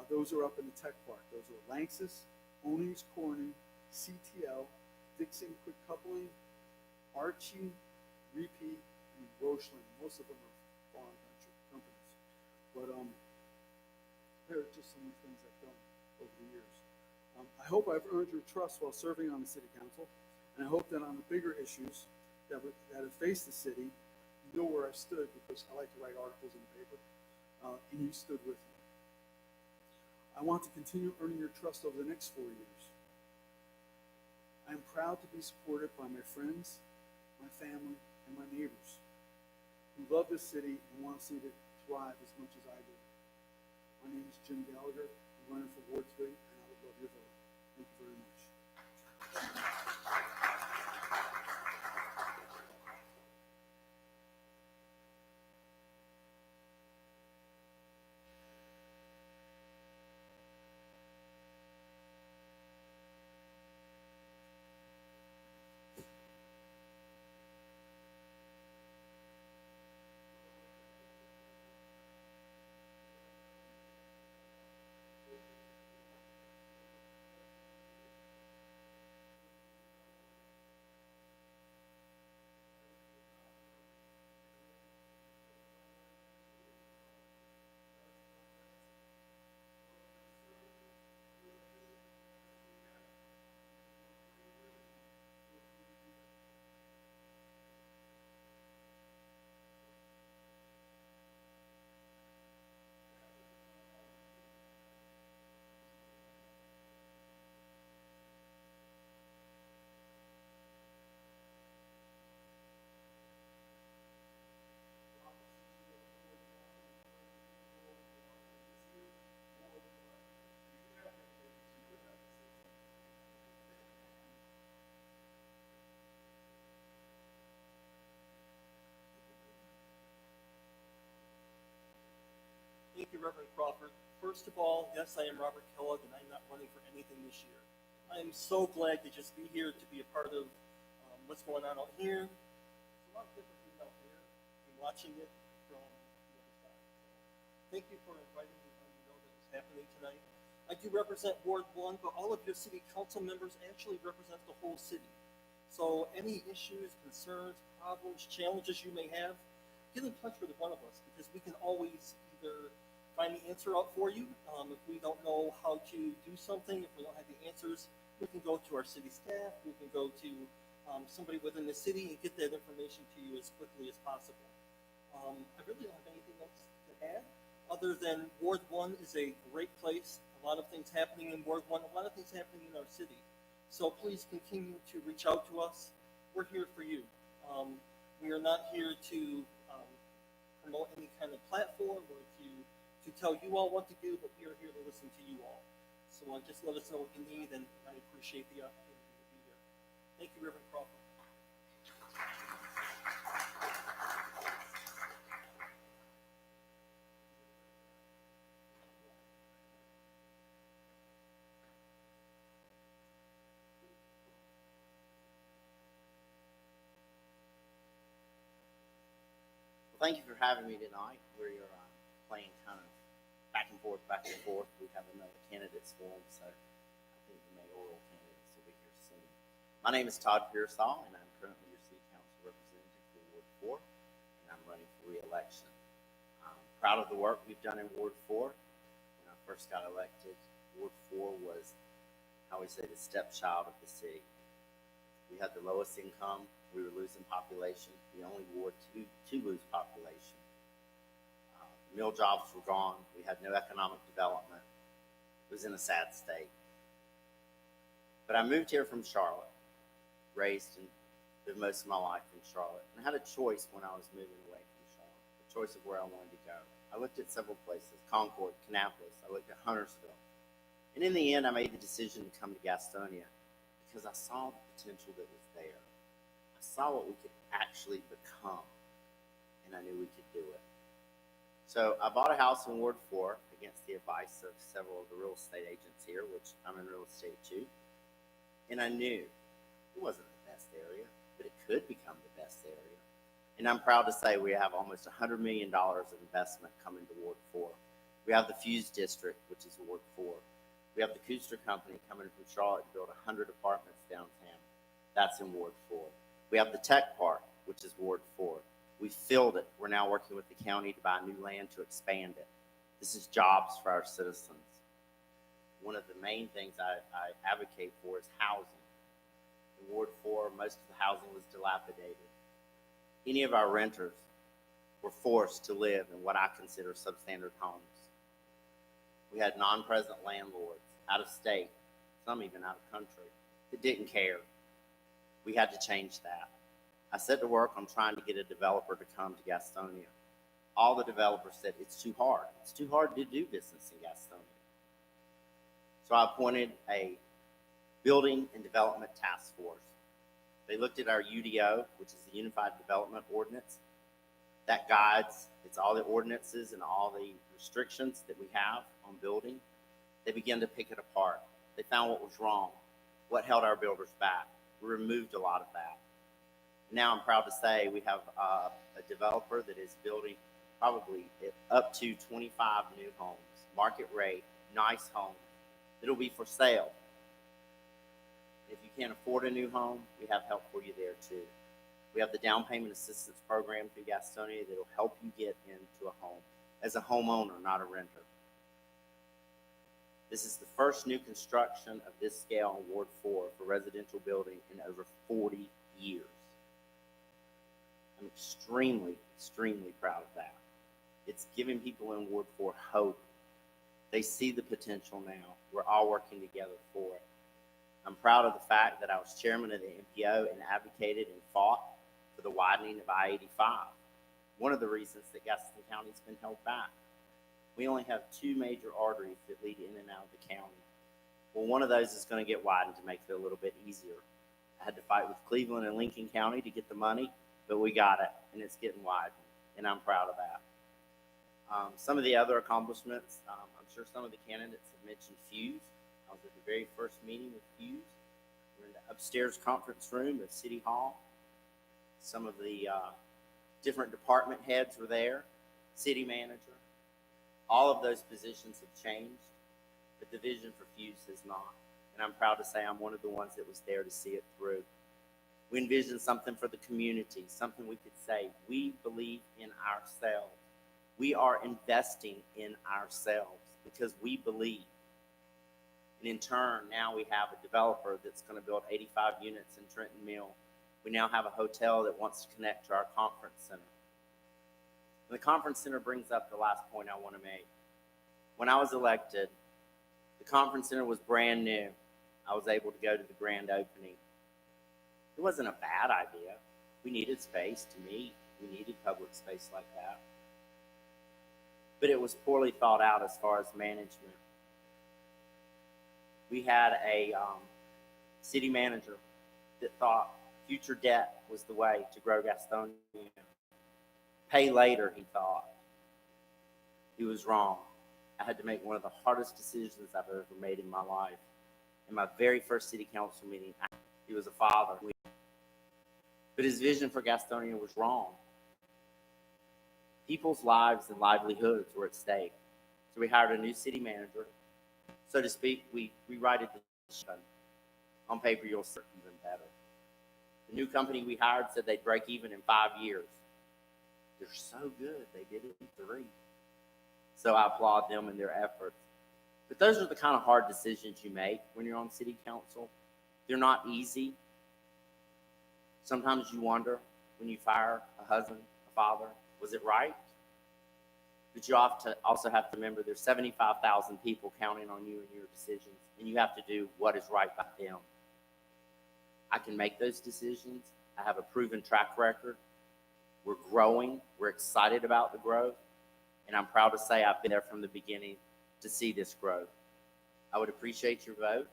Those are up in the tech park. Those are Lanxess, Owings Corning, CTL, Dixon Quick Coupling, Archie, Repeat, and Rocheland. Most of them are foreign country companies. But they're just some of the things I've done over the years. I hope I've earned your trust while serving on the city council, and I hope that on the bigger issues that have faced the city, you know where I stood, because I like to write articles in the paper, and you stood with me. I want to continue earning your trust over the next 4 years. I am proud to be supported by my friends, my family, and my neighbors who love this city and want to see it thrive as much as I do. My name is Jim Gallagher. I'm running for Ward 3, and I would love your vote. Thank you very much. Thank you, Reverend Crawford. First of all, yes, I am Robert Kellogg, and I'm not running for anything this year. I am so glad to just be here to be a part of what's going on out here. It's a lot different being out here and watching it from the other side. Thank you for inviting me to know that it's happening tonight. I do represent Ward 1, but all of your city council members actually represent the whole city. So any issues, concerns, problems, challenges you may have, get in touch with one of us, because we can always either find the answer out for you. If we don't know how to do something, if we don't have the answers, we can go to our city staff, we can go to somebody within the city and get that information to you as quickly as possible. I really don't have anything else to add, other than Ward 1 is a great place. A lot of things happening in Ward 1, a lot of things happening in our city. So please continue to reach out to us. We're here for you. We are not here to promote any kind of platform or to tell you all what to do, but we are here to listen to you all. So just let us know what you need, and I appreciate the opportunity to be here. Thank you, Reverend Crawford. Well, thank you for having me tonight. We're playing kind of back and forth. We have another candidates forum, so I think the mayoral candidates will be here soon. My name is Todd Pearsall, and I'm currently your city council representative for Ward 4, and I'm running for re-election. I'm proud of the work we've done in Ward 4. When I first got elected, Ward 4 was, I always say, the stepchild of the city. We had the lowest income. We were losing population. The only ward to lose population. Mill jobs were gone. We had no economic development. It was in a sad state. But I moved here from Charlotte, raised and lived most of my life in Charlotte, and I had a choice when I was moving away from Charlotte, a choice of where I wanted to go. I looked at several places, Concord, Kannapolis. I looked at Huntersville. And in the end, I made the decision to come to Gastonia. because I saw the potential that was there. I saw what we could actually become, and I knew we could do it. So I bought a house in Ward 4 against the advice of several of the real estate agents here, which I'm in real estate too. And I knew it wasn't the best area, but it could become the best area. And I'm proud to say we have almost $100 million of investment coming to Ward 4. We have the Fuse District, which is Ward 4. We have the Kuster Company coming from Charlotte to build 100 apartments downtown. That's in Ward 4. We have the Tech Park, which is Ward 4. We filled it. We're now working with the county to buy new land to expand it. This is jobs for our citizens. One of the main things I advocate for is housing. In Ward 4, most of the housing was dilapidated. Any of our renters were forced to live in what I consider substandard homes. We had non-present landlords out of state, some even out of country, that didn't care. We had to change that. I set to work on trying to get a developer to come to Gastonia. All the developers said, it's too hard. It's too hard to do business in Gastonia. So I appointed a building and development task force. They looked at our UDO, which is the Unified Development Ordinance. That guides, it's all the ordinances and all the restrictions that we have on building. They began to pick it apart. They found what was wrong, what held our builders back. We removed a lot of that. Now I'm proud to say we have a developer that is building probably up to 25 new homes, market rate, nice homes. It'll be for sale. If you can't afford a new home, we have help for you there too. We have the down payment assistance program through Gastonia that will help you get into a home as a homeowner, not a renter. This is the first new construction of this scale in Ward 4 for residential building in over 40 years. I'm extremely, extremely proud of that. It's giving people in Ward 4 hope. They see the potential now. We're all working together for it. I'm proud of the fact that I was chairman of the MPO and advocated and fought for the widening of I-85. One of the reasons that Gaston County's been held back. We only have 2 major arteries that lead in and out of the county. Well, one of those is going to get widened to make it a little bit easier. I had to fight with Cleveland and Lincoln County to get the money, but we got it, and it's getting widened, and I'm proud of that. Some of the other accomplishments, I'm sure some of the candidates have mentioned Fuse. I was at the very first meeting with Fuse. We're in the upstairs conference room of City Hall. Some of the different department heads were there, city manager. All of those positions have changed, but the vision for Fuse has not. And I'm proud to say I'm one of the ones that was there to see it through. We envisioned something for the community, something we could say, we believe in ourselves. We are investing in ourselves because we believe. And in turn, now we have a developer that's going to build 85 units in Trenton Mill. We now have a hotel that wants to connect to our conference center. And the conference center brings up the last point I want to make. When I was elected, the conference center was brand new. I was able to go to the grand opening. It wasn't a bad idea. We needed space to meet. We needed public space like that. But it was poorly thought out as far as management. We had a city manager that thought future debt was the way to grow Gastonia. Pay later, he thought. He was wrong. I had to make one of the hardest decisions I've ever made in my life. In my very first city council meeting, he was a father. But his vision for Gastonia was wrong. People's lives and livelihoods were at stake. So we hired a new city manager. So to speak, we rewrited the vision. On paper, you'll see even better. The new company we hired said they'd break even in 5 years. They're so good, they did it in 3. So I applaud them and their efforts. But those are the kind of hard decisions you make when you're on city council. They're not easy. Sometimes you wonder when you fire a husband, a father, was it right? But you also have to remember there's 75,000 people counting on you and your decisions, and you have to do what is right by them. I can make those decisions. I have a proven track record. We're growing. We're excited about the growth. And I'm proud to say I've been there from the beginning to see this growth. I would appreciate your vote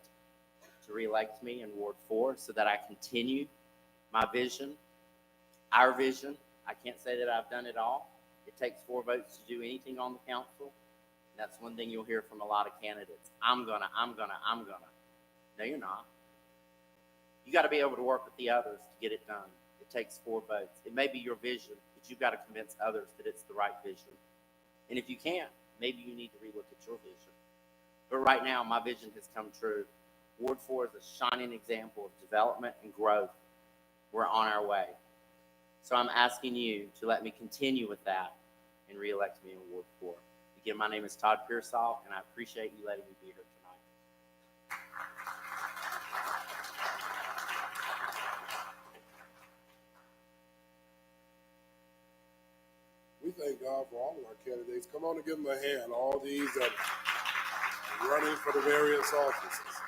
to to reelect me in Ward 4 so that I continue my vision, our vision. I can't say that I've done it all. It takes 4 votes to do anything on the council. That's one thing you'll hear from a lot of candidates. I'm gonna. No, you're not. You got to be able to work with the others to get it done. It takes 4 votes. It may be your vision, but you've got to convince others that it's the right vision. And if you can't, maybe you need to relook at your vision. But right now, my vision has come true. Ward 4 is a shining example of development and growth. We're on our way. So I'm asking you to let me continue with that and reelect me in Ward 4. Again, my name is Todd Pearsall, and I appreciate you letting me be here tonight. We thank God for all of our candidates. Come on and give them a hand, all these that are running for the various offices.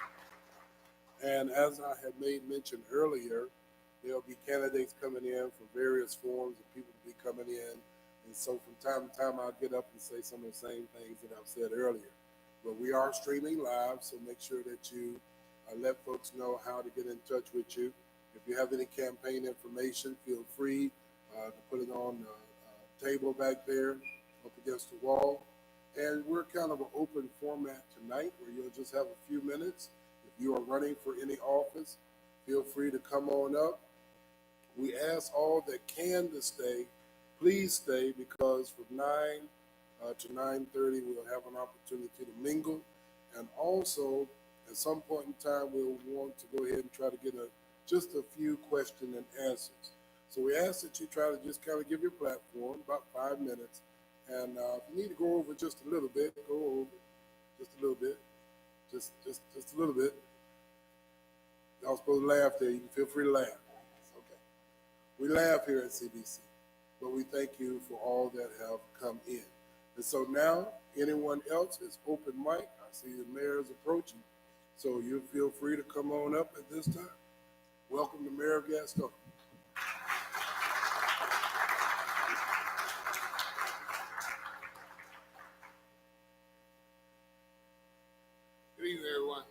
And as I had made mention earlier, there'll be candidates coming in from various forms and people will be coming in. And so from time to time, I'll get up and say some of the same things that I've said earlier. But we are streaming live, so make sure that you let folks know how to get in touch with you. If you have any campaign information, feel free to put it on the table back there up against the wall. And we're kind of an open format tonight where you'll just have a few minutes. If you are running for any office, feel free to come on up. We ask all that can to stay, please stay, because from 9 to 9:30 we'll have an opportunity to mingle. And also, at some point in time, we'll want to go ahead and try to get just a few question and answers. So we ask that you try to just kind of give your platform about 5 minutes. And if you need to go over just a little bit, go over just a little bit, just a little bit. Y'all supposed to laugh there. You can feel free to laugh. Okay. We laugh here at CBC, but we thank you for all that have come in. And so now, anyone else is open mic. I see the mayor is approaching, so you feel free to come on up at this time. Welcome to Mayor of Gastonia. Good evening, everyone.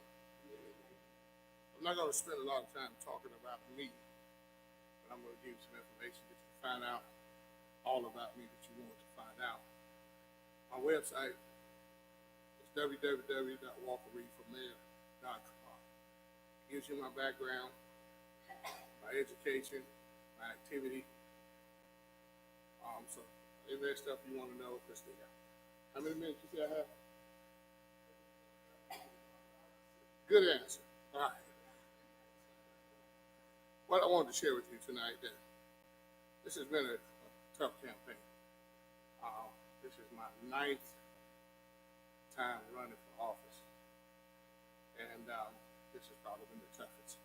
I'm not going to spend a lot of time talking about me, but I'm going to give you some information that you can find out all about me that you want to find out. My website is www.walkerreedformayor.com. It gives you my background, my education, my activity. So any of that stuff you want to know, just there. How many minutes you say I have? Good answer. All right. What I wanted to share with you tonight, that this has been a tough campaign. This is my 9th time running for office, and this has probably been the toughest.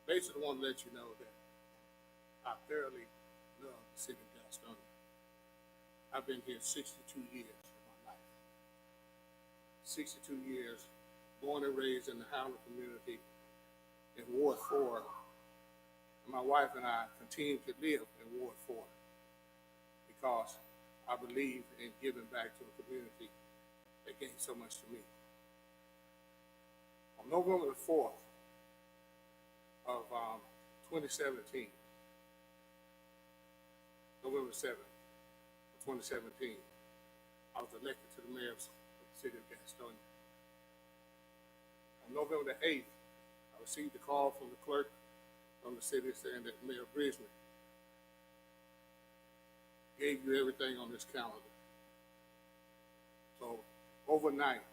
Basically, I want to let you know that I thoroughly love the city of Gastonia. I've been here 62 years of my life. 62 years, born and raised in the Howland community in Ward 4. And my wife and I continue to live in Ward 4 because I believe in giving back to a community that gave so much to me. On November the 4th of 2017, November 7th of 2017, I was elected to the mayor of the city of Gastonia. On November the 8th, I received a call from the clerk from the city saying that Mayor Bridgman gave you everything on this calendar. So overnight,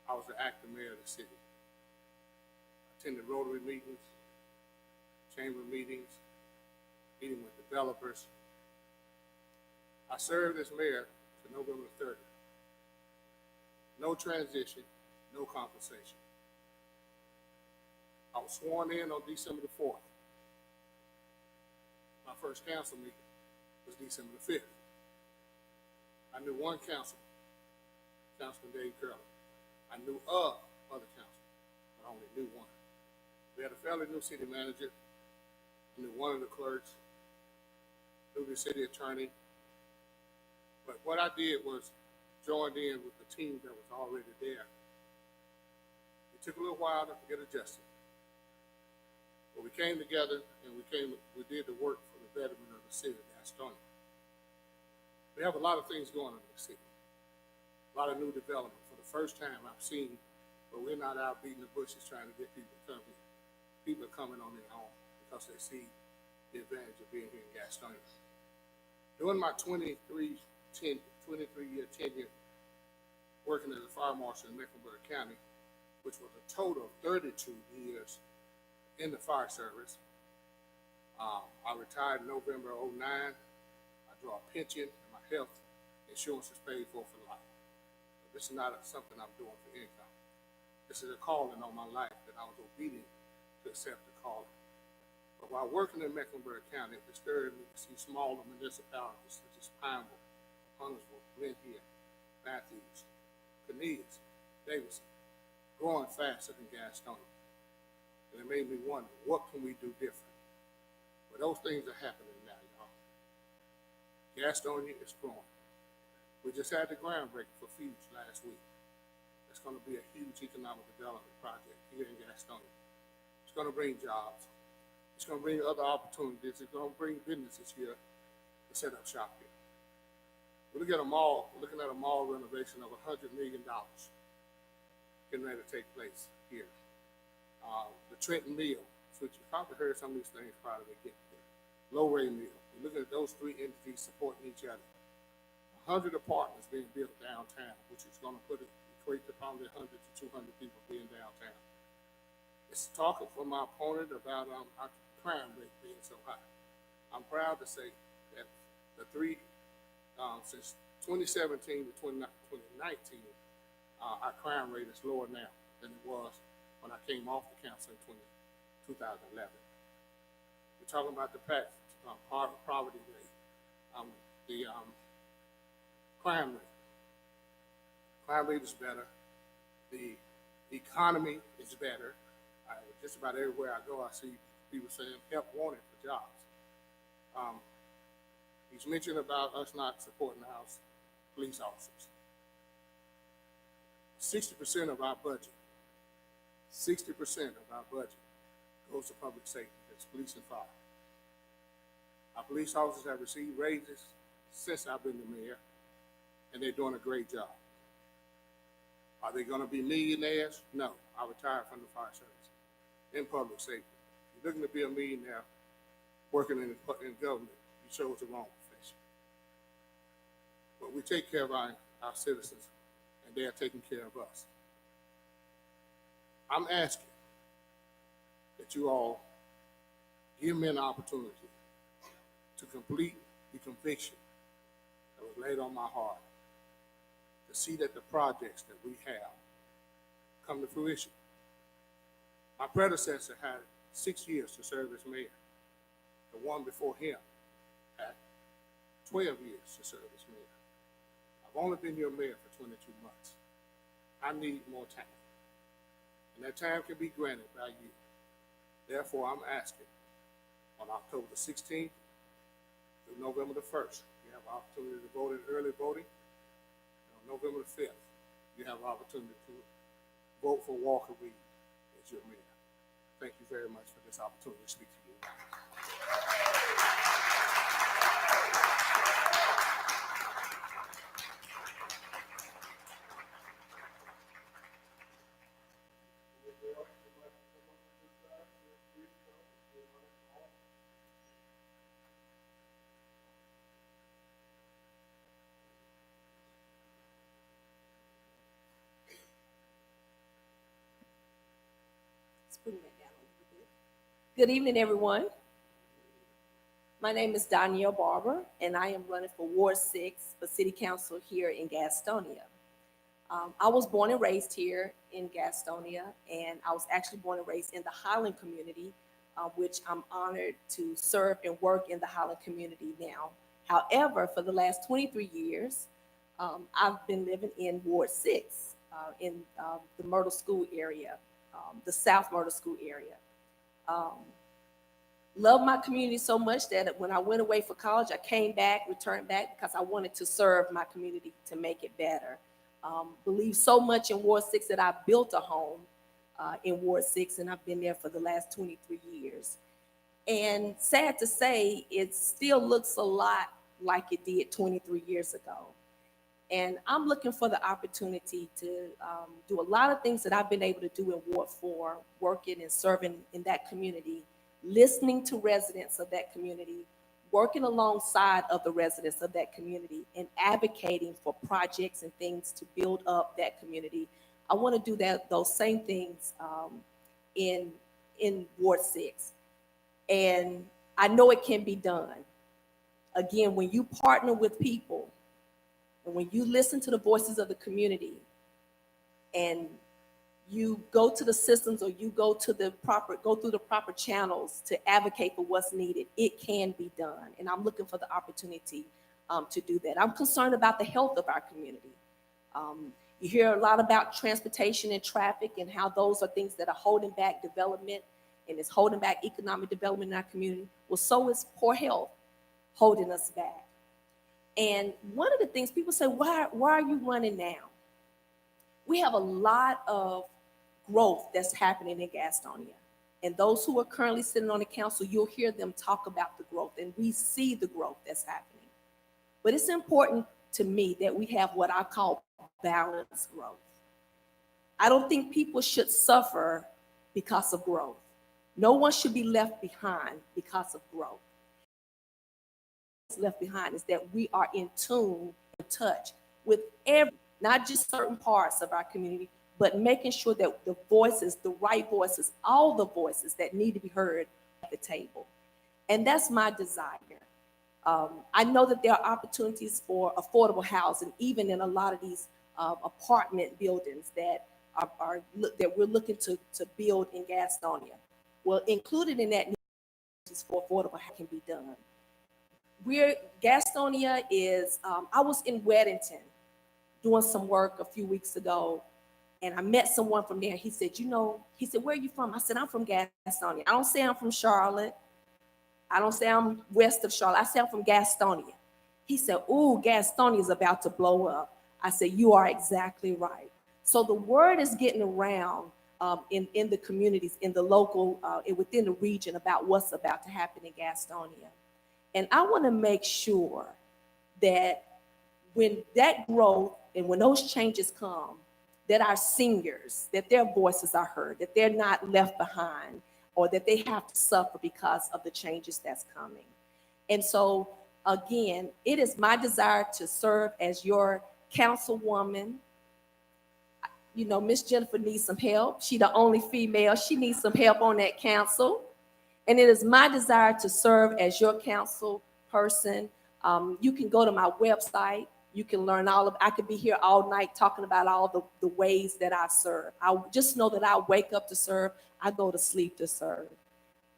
I was the acting mayor of the city. I attended Rotary meetings, chamber meetings, meeting with developers. I served as mayor to November 30th. No transition, no compensation. I was sworn in on December the 4th. My first council meeting was December the 5th. I knew one councilman, Councilman Dave Curley. I knew of other councilmen, but I only knew one. We had a fairly new city manager. I knew one of the clerks, knew the city attorney. But what I did was joined in with the team that was already there. The It took a little while to get adjusted. But we came together and we did the work for the betterment of the city of Gastonia. We have a lot of things going on in the city. A lot of new development. For the first time I've seen, but we're not out beating the bushes trying to get people to come here. People are coming on their own because they see the advantage of being here in Gastonia. During my 23-year tenure working as a fire marshal in Mecklenburg County, which was a total of 32 years in the fire service. I retired in November of 09. I draw a pension and my health insurance is paid for life. But this is not something I'm doing for income. This is a calling on my life that I was obedient to accept the calling. But while working in Mecklenburg County, it disturbed me to see smaller municipalities such as Pineville, Huntersville, Glen Hill, Matthews, Cornelius, Davidson, growing faster than Gastonia. And it made me wonder, what can we do different? But those things are happening now, y'all. Gastonia is growing. We just had the groundbreaking for Fuge last week. It's going to be a huge economic development project here in Gastonia. It's going to bring jobs. It's going to bring other opportunities. It's going to bring businesses here to set up shop here. We're looking at a mall renovation of $100 million getting ready to take place here. The Trenton Mill, which you probably heard some of these things prior to getting here. Low-Ray Mill. We're looking at those three entities supporting each other. 100 apartments being built downtown, which is going to equate to probably 100 to 200 people being downtown. It's talking from my opponent about our crime rate being so high. I'm proud to say that since 2017 to 2019, our crime rate is lower now than it was when I came off the council in 2011. We're talking about the poverty rate, the crime rate. Crime rate is better. The economy is better. Just about everywhere I go, I see people saying help wanted for jobs. He's mentioned about us not supporting our police officers. 60% of our budget, 60% of our budget goes to public safety, that's police and fire. Our police officers have received raises since I've been the mayor, and they're doing a great job. Are they going to be millionaires? No. I retired from the fire service in public safety. If you're looking to be a millionaire working in government, you chose the wrong profession. But we take care of our citizens, and they are taking care of us. I'm asking that you all give me an opportunity to complete the conviction that was laid on my heart, to see that the projects that we have come to fruition. My predecessor had 6 years to serve as mayor. The one before him had 12 years to serve as mayor. I've only been your mayor for 22 months. I need more time. And that time can be granted by you. Therefore, I'm asking on October the 16th through November the 1st, you have an opportunity to vote in early voting. And on November the 5th, you have an opportunity to vote for Walker Reed as your mayor. Thank you very much for this opportunity to speak to you. Putting that down a little bit. Good evening, everyone. My name is Danielle Barber, and I am running for Ward 6 for City Council here in Gastonia. I was born and raised here in Gastonia, and I was actually born and raised in the Highland community, which I'm honored to serve and work in the Highland community now. However, for the last 23 years, I've been living in Ward 6 in the Myrtle School area. The South Myrtle School area. Love my community so much that when I went away for college, I came back, returned back because I wanted to serve my community to make it better. Believe so much in Ward 6 that I built a home in Ward 6, and I've been there for the last 23 years. And sad to say, it still looks a lot like it did 23 years ago. And I'm looking for the opportunity to do a lot of things that I've been able to do in Ward 4, working and serving in that community, listening to residents of that community, working alongside of the residents of that community, and advocating for projects and things to build up that community. I want to do those same things in Ward 6. And I know it can be done. Again, when you partner with people, and when you listen to the voices of the community, and you go to the systems, or you go through the proper channels to advocate for what's needed, it can be done. And I'm looking for the opportunity to do that. I'm concerned about the health of our community. You hear a lot about transportation and traffic and how those are things that are holding back development and it's holding back economic development in our community. Well, so is poor health holding us back. And one of the things people say, why are you running now? We have a lot of growth that's happening in Gastonia. And those who are currently sitting on the council, you'll hear them talk about the growth, and we see the growth that's happening. But it's important to me that we have what I call balanced growth. I don't think people should suffer because of growth. No one should be left behind because of growth. What's left behind is that we are in tune, in touch with not just certain parts of our community, but making sure that the voices, the right voices, all the voices that need to be heard at the table. And that's my desire. I know that there are opportunities for affordable housing, even in a lot of these apartment buildings that we're looking to build in Gastonia. Well, included in that is for affordable housing can be done. Gastonia is, I was in Weddington doing some work a few weeks ago, and I met someone from there. He said, where are you from? I said, I'm from Gastonia. I don't say I'm from Charlotte. I don't say I'm west of Charlotte. I say I'm from Gastonia. He said, ooh, Gastonia is about to blow up. I said, you are exactly right. So the word is getting around in the communities, in the local, within the region about what's about to happen in Gastonia. And I want to make sure that when that growth and when those changes come, that our seniors, that their voices are heard, that they're not left behind, or that they have to suffer because of the changes that's coming. And so, again, it is my desire to serve as your councilwoman. You know, Miss Jennifer needs some help. She's the only female. She needs some help on that council. And it is my desire to serve as your council person. You can go to my website. You can learn I could be here all night talking about all the ways that I serve. I just know that I wake up to serve. I go to sleep to serve.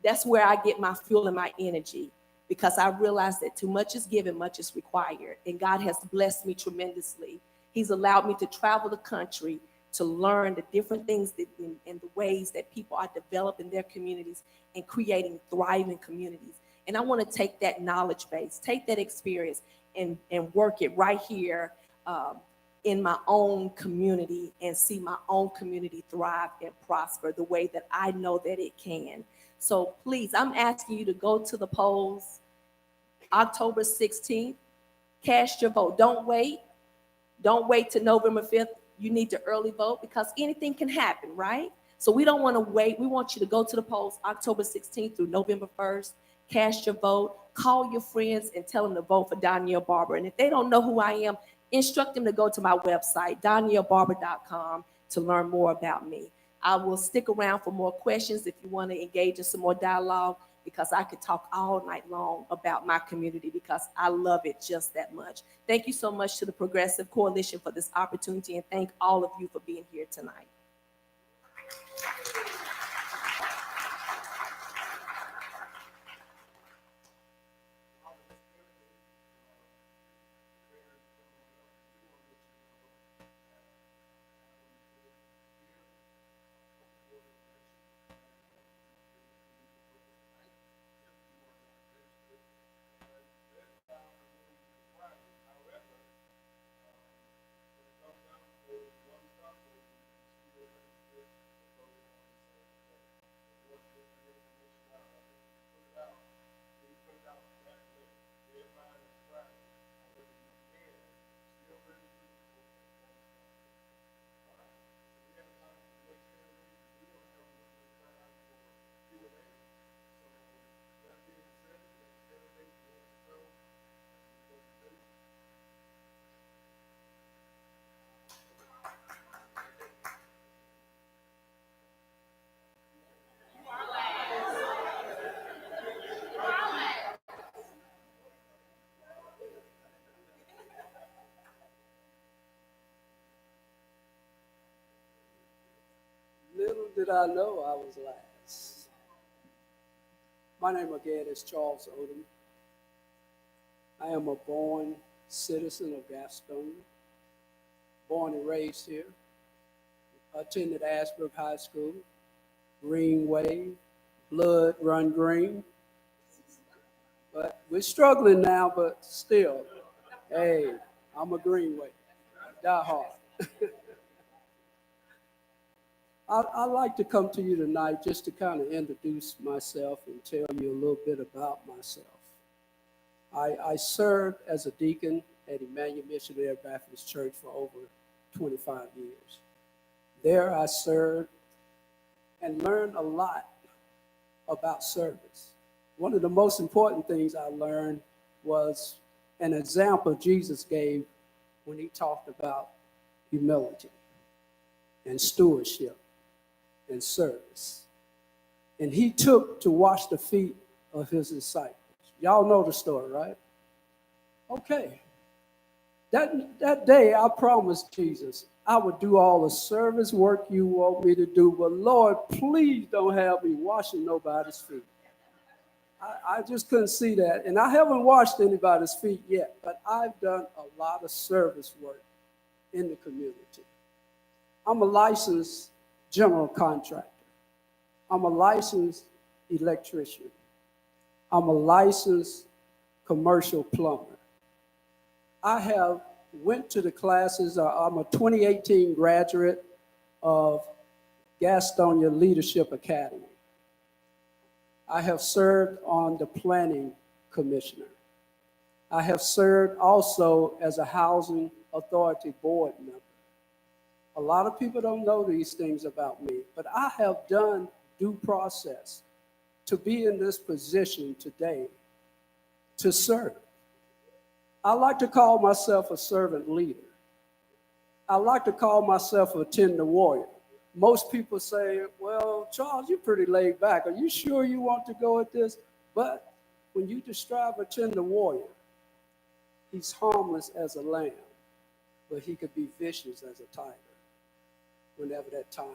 That's where I get my fuel and my energy, because I realize that too much is given, much is required. And God has blessed me tremendously. He's allowed me to travel the country to learn the different things and the ways that people are developing their communities and creating thriving communities. And I want to take that knowledge base, take that experience, and work it right here in my own community and see my own community thrive and prosper the way that I know that it can. So please, I'm asking you to go to the polls October 16th, cast your vote. Don't wait. Don't wait till November 5th. You need to early vote because anything can happen, right? So we don't want to wait. We want you to go to the polls October 16th through November 1st, cast your vote, call your friends and tell them to vote for Danielle Barber. And if they don't know who I am, instruct them to go to my website, daniellebarber.com, to learn more about me. I will stick around for more questions if you want to engage in some more dialogue, because I could talk all night long about my community because I love it just that much. Thank you so much to the Progressive Coalition for this opportunity, and thank all of you for being here tonight. did I know I was last? My name again is Charles Odom. I am a born citizen of Gastonia, born and raised here. Attended Ashbrook High School, Green Wave, blood run green. But we're struggling now, but still, hey, I'm a Green Wave, die hard. I'd like to come to you tonight just to kind of introduce myself and tell you a little bit about myself. I served as a deacon at Emmanuel Missionary Baptist Church for over 25 years. There I served and learned a lot about service. One of the most important things I learned was an example Jesus gave when he talked about humility and stewardship and service. And he took to wash the feet of his disciples. Y'all know the story, right? Okay. That day I promised Jesus I would do all the service work you want me to do, but Lord, please don't have me washing nobody's feet. I just couldn't see that. And I haven't washed anybody's feet yet, but I've done a lot of service work in the community. I'm a licensed general contractor. I'm a licensed electrician. I'm a licensed commercial plumber. I have went to the classes. I'm a 2018 graduate of Gastonia Leadership Academy. I have served on the planning commissioner. I have served also as a housing authority board member. A lot of people don't know these things about me, but I have done due process to be in this position today to serve. I like to call myself a servant leader. I like to call myself a tender warrior. Most people say, well, Charles, you're pretty laid back. Are you sure you want to go at this? But when you describe a tender warrior, he's harmless as a lamb, but he could be vicious as a tiger whenever that time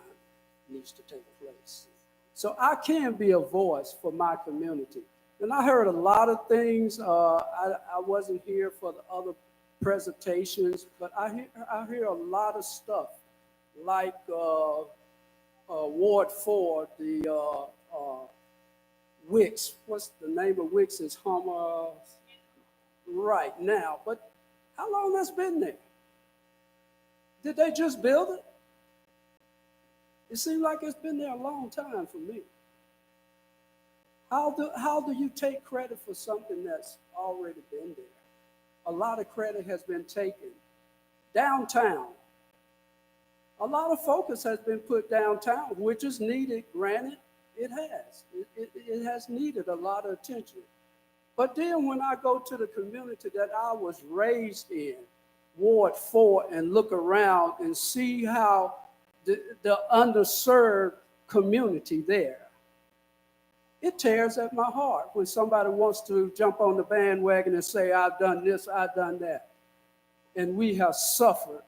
needs to take place. So I can be a voice for my community. And I heard a lot of things. I wasn't here for the other presentations, but I hear a lot of stuff like Ward 4, the Wicks. What's the name of Wicks? Is Homer right now. But how long that's been there? Did they just build it? It seems like it's been there a long time for me. How do you take credit for something that's already been there? A lot of credit has been taken. Downtown. A lot of focus has been put downtown, which is needed. Granted, it has. It has needed a lot of attention. But then when I go to the community that I was raised in, Ward 4, and look around and see how the underserved community there, it tears at my heart when somebody wants to jump on the bandwagon and say, I've done this, I've done that. And we have suffered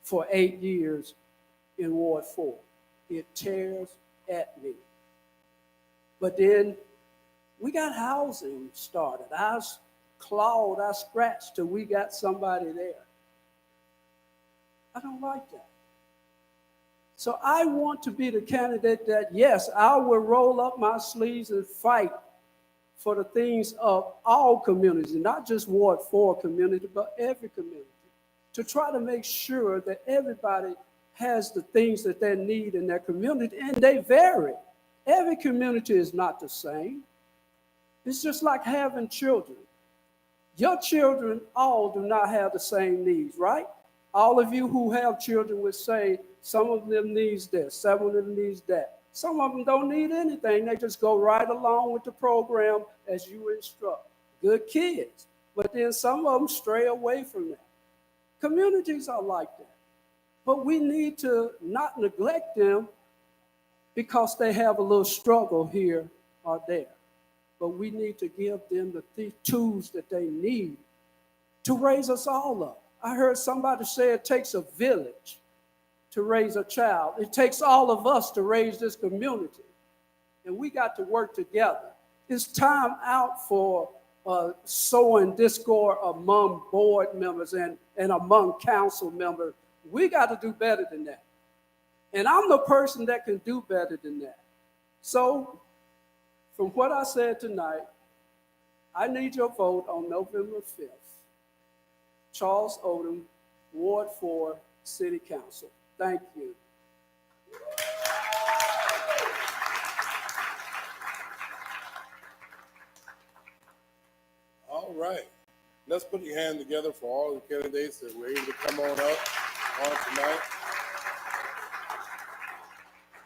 for 8 years in Ward 4. It tears at me. But then we got housing started. I clawed, I scratched till we got somebody there. I don't like that. So I want to be the candidate that, yes, I will roll up my sleeves and fight for the things of all communities, not just Ward 4 community, but every community, to try to make sure that everybody has the things that they need in their community, and they vary. Every community is not the same. It's just like having children. Your children all do not have the same needs, right? All of you who have children would say, some of them needs this, some of them needs that. Some of them don't need anything. They just go right along with the program as you instruct. Good kids. But then some of them stray away from that. Communities are like that. But we need to not neglect them because they have a little struggle here or there. But we need to give them the tools that they need to raise us all up. I heard somebody say it takes a village to raise a child. It takes all of us to raise this community. And we got to work together. It's time out for sowing discord among board members and among council members. We got to do better than that. And I'm the person that can do better than that. So, from what I said tonight, I need your vote on November 5th. Charles Odom, Ward 4, City Council. Thank you. All right. Let's put your hand together for all the candidates that were able to come on up on tonight.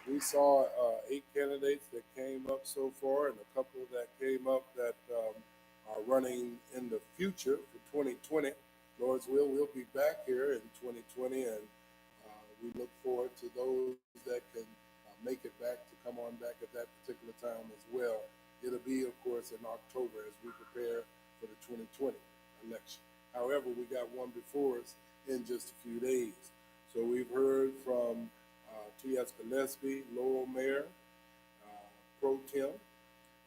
We saw 8 candidates that came up so far, and a couple that came up that are running in the future for 2020. Lord's will, we'll be back here in 2020, and we look forward to those that can make it back to come on back at that particular time as well. It'll be, of course, in October as we prepare for the 2020 election. However, we got one before us in just a few days. So we've heard from T.S. Gillespie, Lowell Mayor, Pro Tem,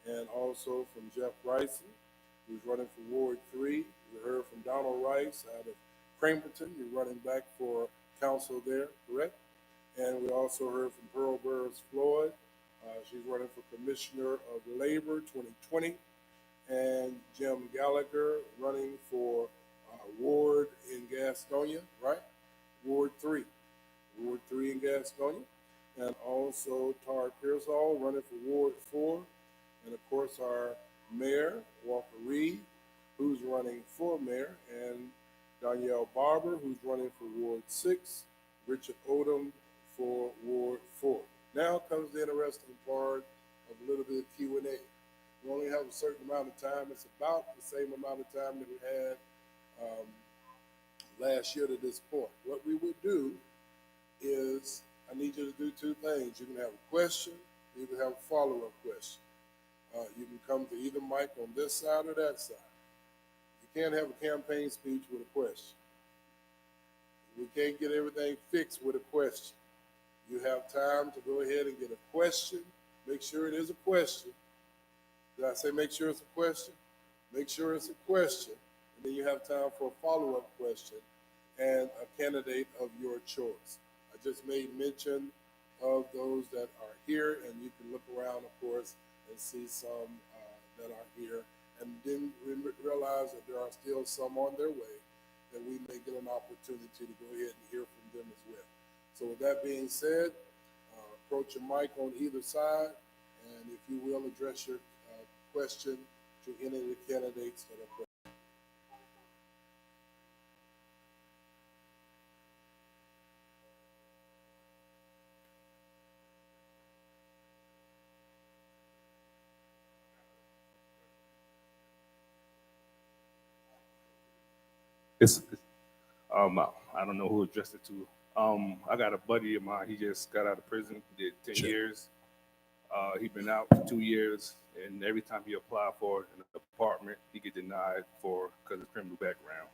and also from Jeff Bryson, who's running for Ward 3. We heard from Donald Rice out of Cramerton. You're running back for council there, correct? And we also heard from Pearl Burris Floyd. She's running for Commissioner of Labor 2020. And Jim Gallagher running for Ward in Gastonia, right? Ward 3. Ward 3 in Gastonia. And also Tar Pearsall running for Ward 4. And of course our Mayor, Walker Reed, who's running for Mayor, and Danielle Barber, who's running for Ward 6, Richard Odom for Ward 4. Now comes the interesting part of a little bit of Q&A. We only have a certain amount of time. It's about the same amount of time that we had last year to this point. What we would do is, I need you to do 2 things. You can have a question, you can have a follow-up question. You can come to either mic on this side or that side. You can't have a campaign speech with a question. We can't get everything fixed with a question. You have time to go ahead and get a question. Make sure it is a question. Did I say make sure it's a question? Make sure it's a question. And then you have time for a follow-up question and a candidate of your choice. I just made mention of those that are here, and you can look around, of course, and see some that are here. And then realize that there are still some on their way that we may get an opportunity to go ahead and hear from them as well. So with that being said, approach your mic on either side, and if you will, address your question to any of the candidates that are present. I don't know who addressed it to. I got a buddy of mine. He just got out of prison. He did 10 years. He been out for 2 years, and every time he applied for an apartment, he get denied because of criminal background.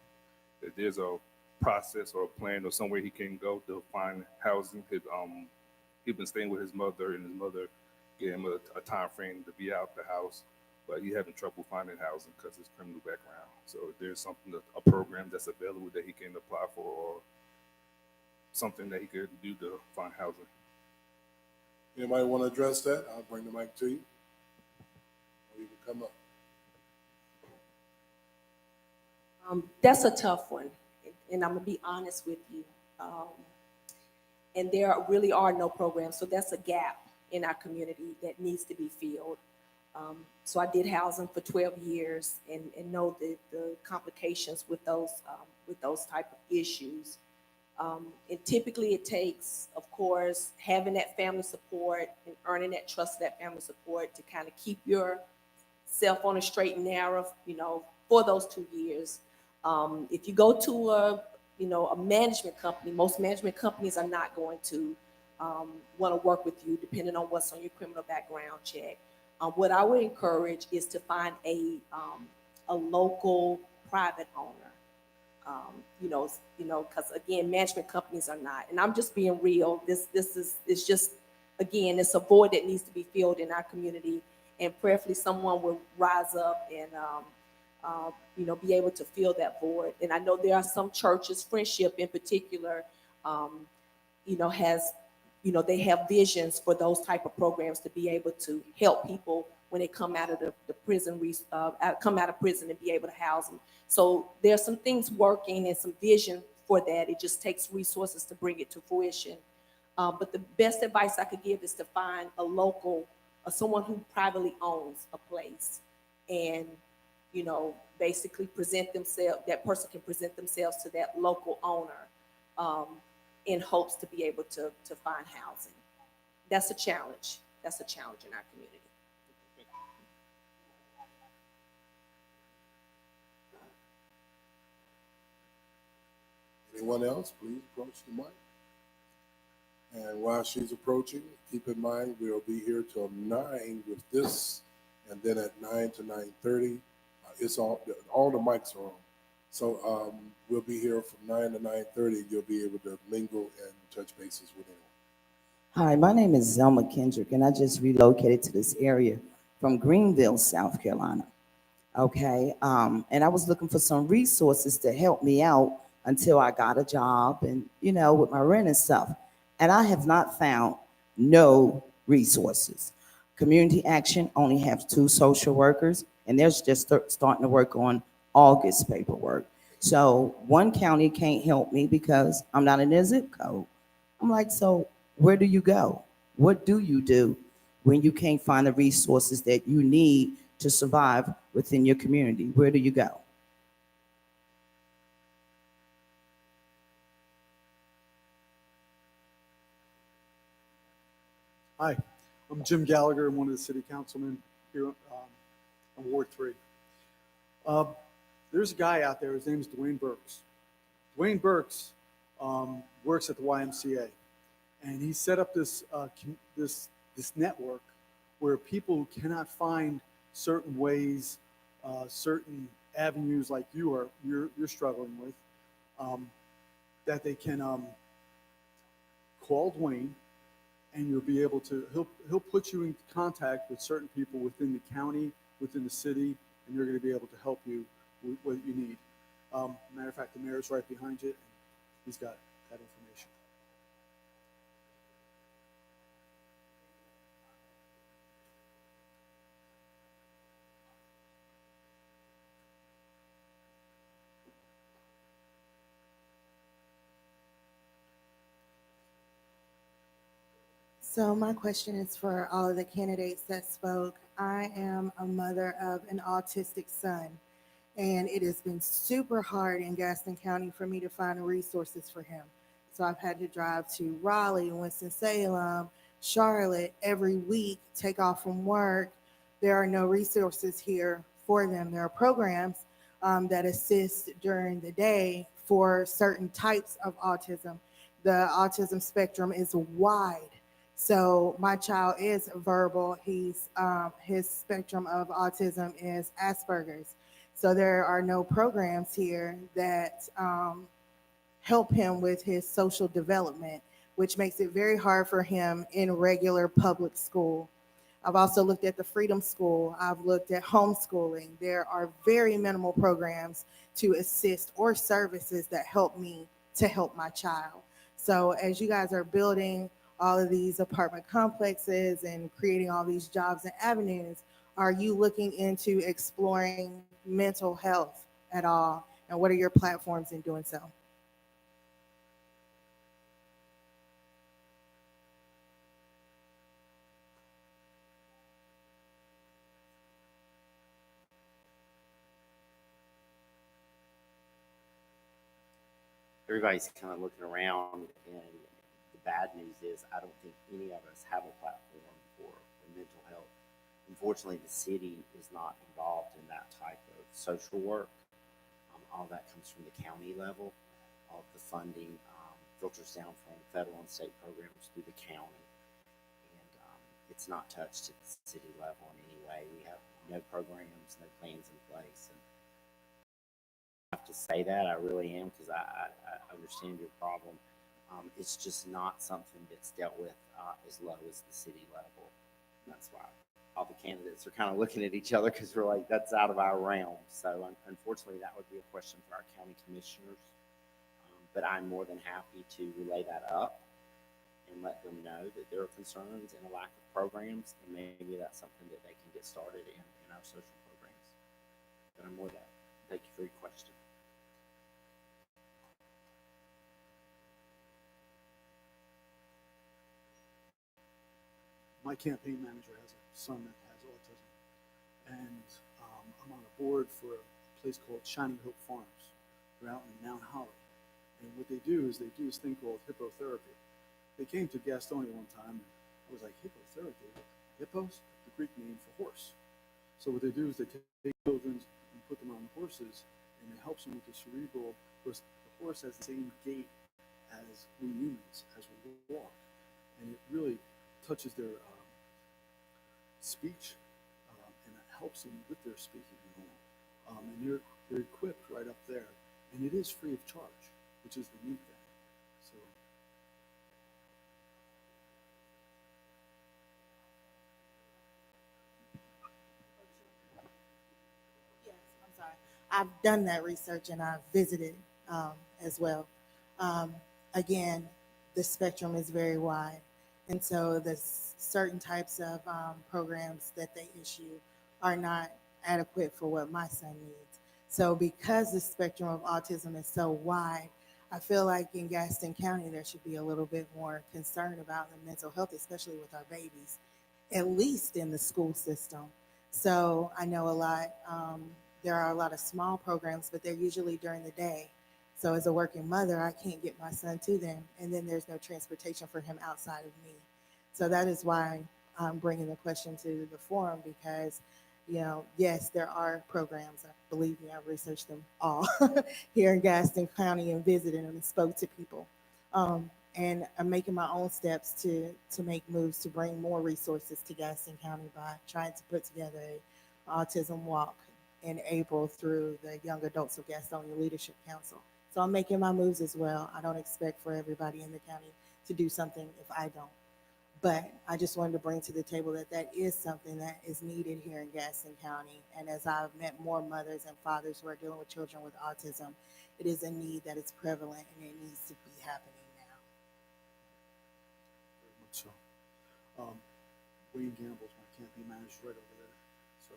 That there's a process or a plan or somewhere he can go to find housing. He been staying with his mother, and his mother gave him a time frame to be out the house, but he having trouble finding housing because of his criminal background. So if there's something, a program that's available that he can apply for, or something that he could do to find housing. Anybody want to address that? I'll bring the mic to you. Or you can come up. That's a tough one, and I'm gonna be honest with you. And there really are no programs, so that's a gap in our community that needs to be filled. So I did housing for 12 years and know the complications with those type of issues. And typically it takes, of course, having that family support and earning that trust of that family support to kind of keep yourself on a straight and narrow, for those 2 years. If you go to a management company, most management companies are not going to want to work with you depending on what's on your criminal background check. What I would encourage is to find a local private owner. because again, management companies are not, and I'm just being real. It's just, again, it's a void that needs to be filled in our community, and prayerfully someone will rise up and, be able to fill that void. And I know there are some churches, Friendship in particular, has, they have visions for those type of programs to be able to help people when they come out of the prison, come out of prison and be able to house them. So there's some things working and some vision for that. It just takes resources to bring it to fruition. But the best advice I could give is to find a local, someone who privately owns a place, and basically present themselves. That person can present themselves to that local owner in hopes to be able to find housing. That's a challenge. That's a challenge in our community. Anyone else, please approach the mic. And while she's approaching, keep in mind we'll be here till 9 with this, and then at 9 to 9:30, it's all the mics are on. So we'll be here from 9 to 9:30. You'll be able to mingle and touch bases with anyone. Hi, my name is Zelma Kendrick, and I just relocated to this area from Greenville, South Carolina. Okay, and I was looking for some resources to help me out until I got a job and, with my rent and stuff. And I have not found no resources. Community Action only have 2 social workers, and they're just starting to work on August paperwork. So one county can't help me because I'm not in their zip code. I'm like, so where do you go? What do you do when you can't find the resources that you need to survive within your community? Where do you go? Hi, I'm Jim Gallagher. I'm one of the city councilmen here on Ward 3. There's a guy out there, his name is Dwayne Burks. Dwayne Burks works at the YMCA, and he set up this network where people who cannot find certain ways, certain avenues like you're struggling with, that they can call Dwayne, and you'll be able to, he'll put you in contact with certain people within the county, within the city, and they're going to be able to help you with what you need. Matter of fact, the mayor's right behind you, and he's got that information. So my question is for all of the candidates that spoke. I am a mother of an autistic son, and it has been super hard in Gaston County for me to find resources for him. So I've had to drive to Raleigh, Winston-Salem, Charlotte every week, take off from work. There are no resources here for them. There are programs that assist during the day for certain types of autism. The autism spectrum is wide. So my child is verbal. He's his spectrum of autism is Asperger's. So there are no programs here that help him with his social development, which makes it very hard for him in regular public school. I've also looked at the Freedom School. I've looked at homeschooling. There are very minimal programs to assist or services that help me to help my child. So as you guys are building all of these apartment complexes and creating all these jobs and avenues, are you looking into exploring mental health at all? And what are your platforms in doing so? Everybody's kind of looking around, and the bad news is I don't think any of us have a platform for mental health. Unfortunately, the city is not involved in that type of social work. All that comes from the county level. All of the funding filters down from federal and state programs through the county. And it's not touched at the city level in any way. We have no programs, no plans in place. And have to say that. I really am, because I understand your problem. It's just not something that's dealt with as low as the city level. And that's why all the candidates are kind of looking at each other, because we're like, that's out of our realm. So unfortunately, that would be a question for our county commissioners. But I'm more than happy to relay that up and let them know that there are concerns and a lack of programs, and maybe that's something that they can get started in our social programs. But I'm more than thank you for your question. My campaign manager has a son that has autism, and I'm on a board for a place called Shining Hope Farms. They're out in Mount Holly, and what they do is this thing called hippotherapy. They came to Gastonia one time, and I was like, hippotherapy? Hippos? The Greek name for horse. So what they do is they take children and put them on horses, and it helps them with the cerebral, because the horse has the same gait as we humans, as we walk, and it really touches their speech, and it helps them with their speaking. And they're equipped right up there, and it is free of charge, which is the neat thing. So. Yes, I'm sorry. I've done that research and I've visited as well. Again, the spectrum is very wide. And so the certain types of programs that they issue are not adequate for what my son needs. So because the spectrum of autism is so wide, I feel like in Gaston County, there should be a little bit more concern about the mental health, especially with our babies, at least in the school system. So I know there are a lot of small programs, but they're usually during the day. So as a working mother, I can't get my son to them. And then there's no transportation for him outside of me. So that is why I'm bringing the question to the forum, because, yes, there are programs. Believe me, I've researched them all here in Gaston County and visited and spoke to people. And I'm making my own steps to make moves to bring more resources to Gaston County by trying to put together an autism walk in April through the Young Adults of Gastonia Leadership Council. So I'm making my moves as well. I don't expect for everybody in the county to do something if I don't. But I just wanted to bring to the table that is something that is needed here in Gaston County. And as I've met more mothers and fathers who are dealing with children with autism, it is a need that is prevalent and it needs to be happening now. Very much so. Wayne Gamble's my campaign manager right over there. So,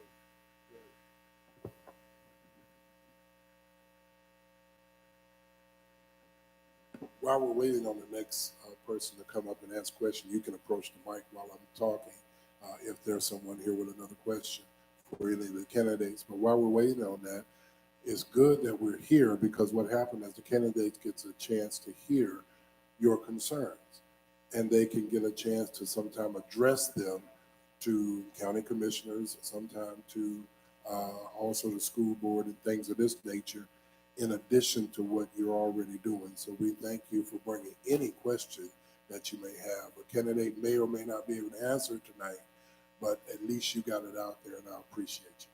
yeah. While we're waiting on the next person to come up and ask a question, you can approach the mic while I'm talking if there's someone here with another question for any of the candidates. But while we're waiting on that, it's good that we're here, because what happened is the candidates gets a chance to hear your concerns, and they can get a chance to sometime address them to county commissioners, sometime to also the school board and things of this nature, in addition to what you're already doing. So we thank you for bringing any question that you may have. A candidate may or may not be able to answer tonight, but at least you got it out there, and I appreciate you.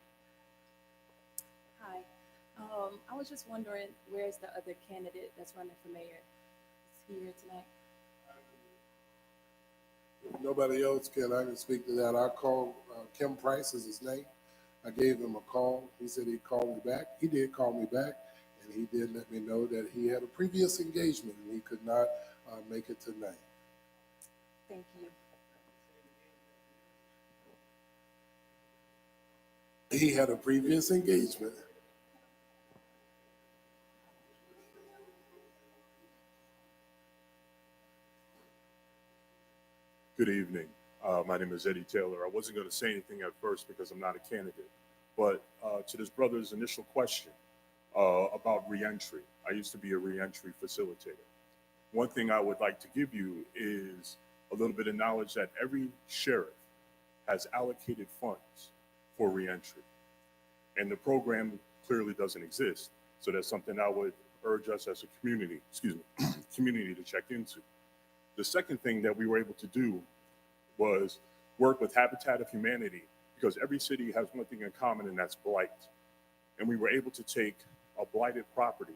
Hi. I was just wondering, where's the other candidate that's running for mayor? Is he here tonight? If nobody else I can speak to that. I called Kim Price is his name. I gave him a call. He said he'd call me back. He did call me back, and he did let me know that he had a previous engagement and he could not make it tonight. Thank you. He had a previous engagement. Good evening. My name is Eddie Taylor. I wasn't going to say anything at first because I'm not a candidate, but to this brother's initial question about reentry, I used to be a reentry facilitator. One thing I would like to give you is a little bit of knowledge that every sheriff has allocated funds for reentry, and the program clearly doesn't exist. So that's something I would urge us as a community, community to check into. The second thing that we were able to do was work with Habitat of Humanity, because every city has one thing in common, and that's blight. And we were able to take a blighted property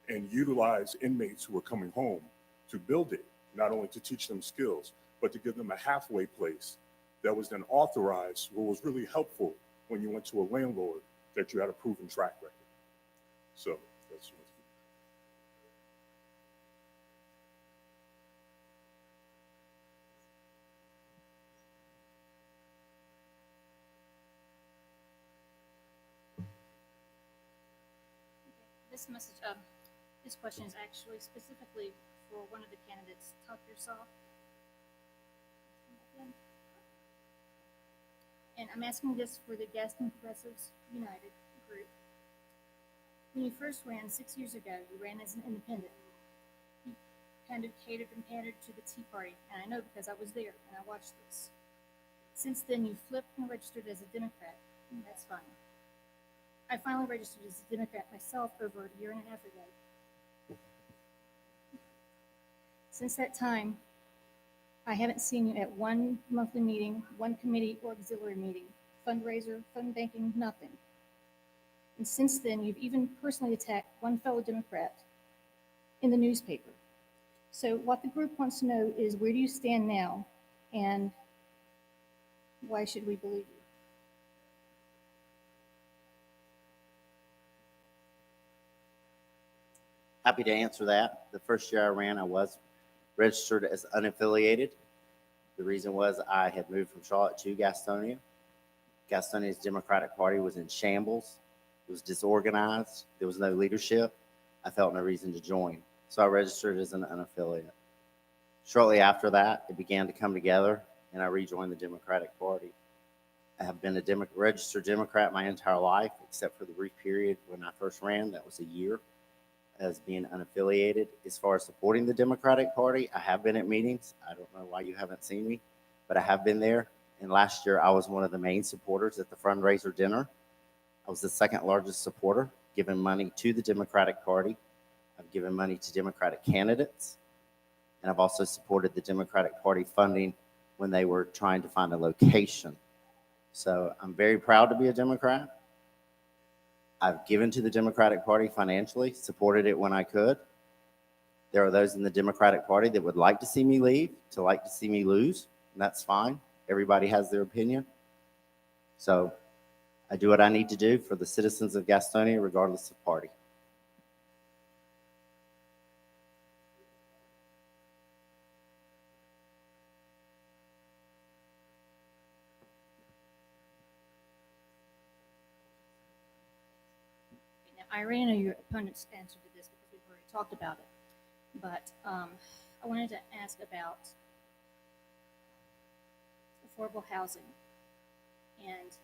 and utilize inmates who are coming home to build it, not only to teach them skills, but to give them a halfway place that was then authorized, what was really helpful when you went to a landlord that you had a proven track record. So that's what. This message, this question is actually specifically for one of the candidates, Tucker Soft. And I'm asking this for the Gaston Progressives United group. When you first ran 6 years ago, you ran as an independent. You kind of catered and pandered to the Tea Party, and I know because I was there and I watched this. Since then, you flipped and registered as a Democrat, and that's fine. I finally registered as a Democrat myself over a year and a half ago. Since that time, I haven't seen you at one monthly meeting, one committee or auxiliary meeting, fundraiser, fund banking, nothing. And since then, you've even personally attacked one fellow Democrat in the newspaper. So what the group wants to know is, where do you stand now, and why should we believe you? Happy to answer that. The first year I ran, I was registered as unaffiliated. The reason was I had moved from Charlotte to Gastonia. Gastonia's Democratic Party was in shambles. It was disorganized. There was no leadership. I felt no reason to join. So I registered as an unaffiliate. Shortly after that, it began to come together, and I rejoined the Democratic Party. I have been a registered Democrat my entire life, except for the brief period when I first ran. That was a year as being unaffiliated. As far as supporting the Democratic Party, I have been at meetings. I don't know why you haven't seen me, but I have been there. And last year, I was one of the main supporters at the fundraiser dinner. I was the second largest supporter, giving money to the Democratic Party. I've given money to Democratic candidates. And I've also supported the Democratic Party funding when they were trying to find a location. So I'm very proud to be a Democrat. I've given to the Democratic Party financially, supported it when I could. There are those in the Democratic Party that would like to see me leave, to like to see me lose, and that's fine. Everybody has their opinion. So I do what I need to do for the citizens of Gastonia, regardless of party. I already know your opponent's answer to this because we've already talked about it. But I wanted to ask about affordable housing. And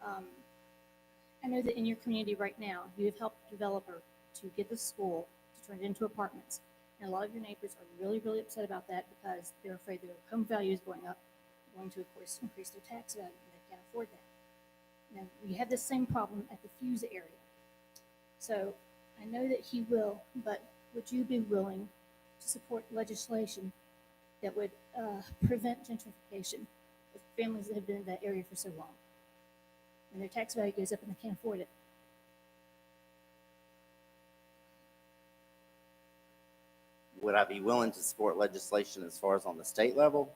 I know that in your community right now, you have helped a developer to get the school to turn it into apartments. And a lot of your neighbors are really, really upset about that because they're afraid their home value is going up, going to, of course, increase their tax value, and they can't afford that. Now, we have the same problem at the Fuse area. So I know that he will, but would you be willing to support legislation that would prevent gentrification of families that have been in that area for so long? When their tax value goes up and they can't afford it. Would I be willing to support legislation as far as on the state level?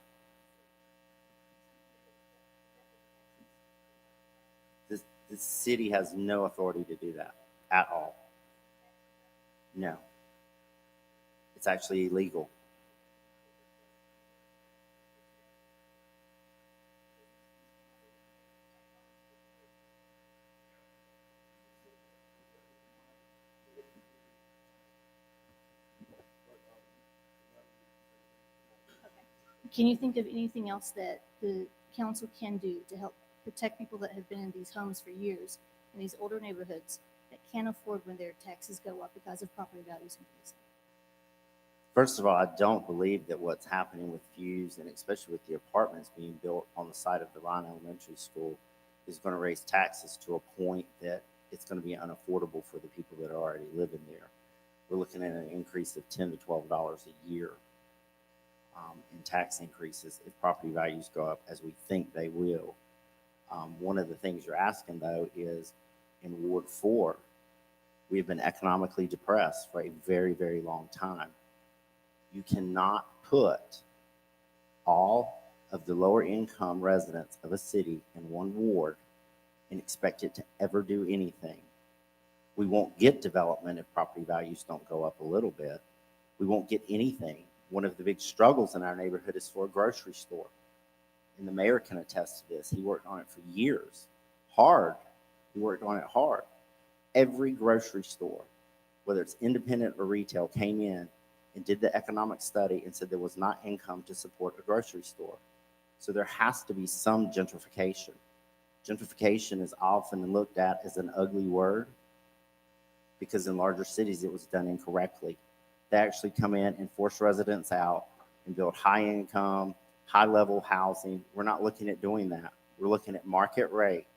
The city has no authority to do that at all. No. It's actually illegal. Can you think of anything else that the council can do to help protect people that have been in these homes for years in these older neighborhoods that can't afford when their taxes go up because of property values increasing? First of all, I don't believe that what's happening with Fuse, and especially with the apartments being built on the site of Devine Elementary School, is going to raise taxes to a point that it's going to be unaffordable for the people that are already living there. We're looking at an increase of $10 to $12 a year in tax increases if property values go up, as we think they will. One of the things you're asking, though, is in Ward 4, We have been economically depressed for a very, very long time. You cannot put all of the lower income residents of a city in one ward and expect it to ever do anything. We won't get development if property values don't go up a little bit. We won't get anything. One of the big struggles in our neighborhood is for a grocery store. And the mayor can attest to this. He worked on it for years. Hard. He worked on it hard. Every grocery store, whether it's independent or retail, came in and did the economic study and said there was not income to support a grocery store. So there has to be some gentrification. Gentrification is often looked at as an ugly word because in larger cities it was done incorrectly. They actually come in and force residents out and build high income, high level housing. We're not looking at doing that. We're looking at market rate.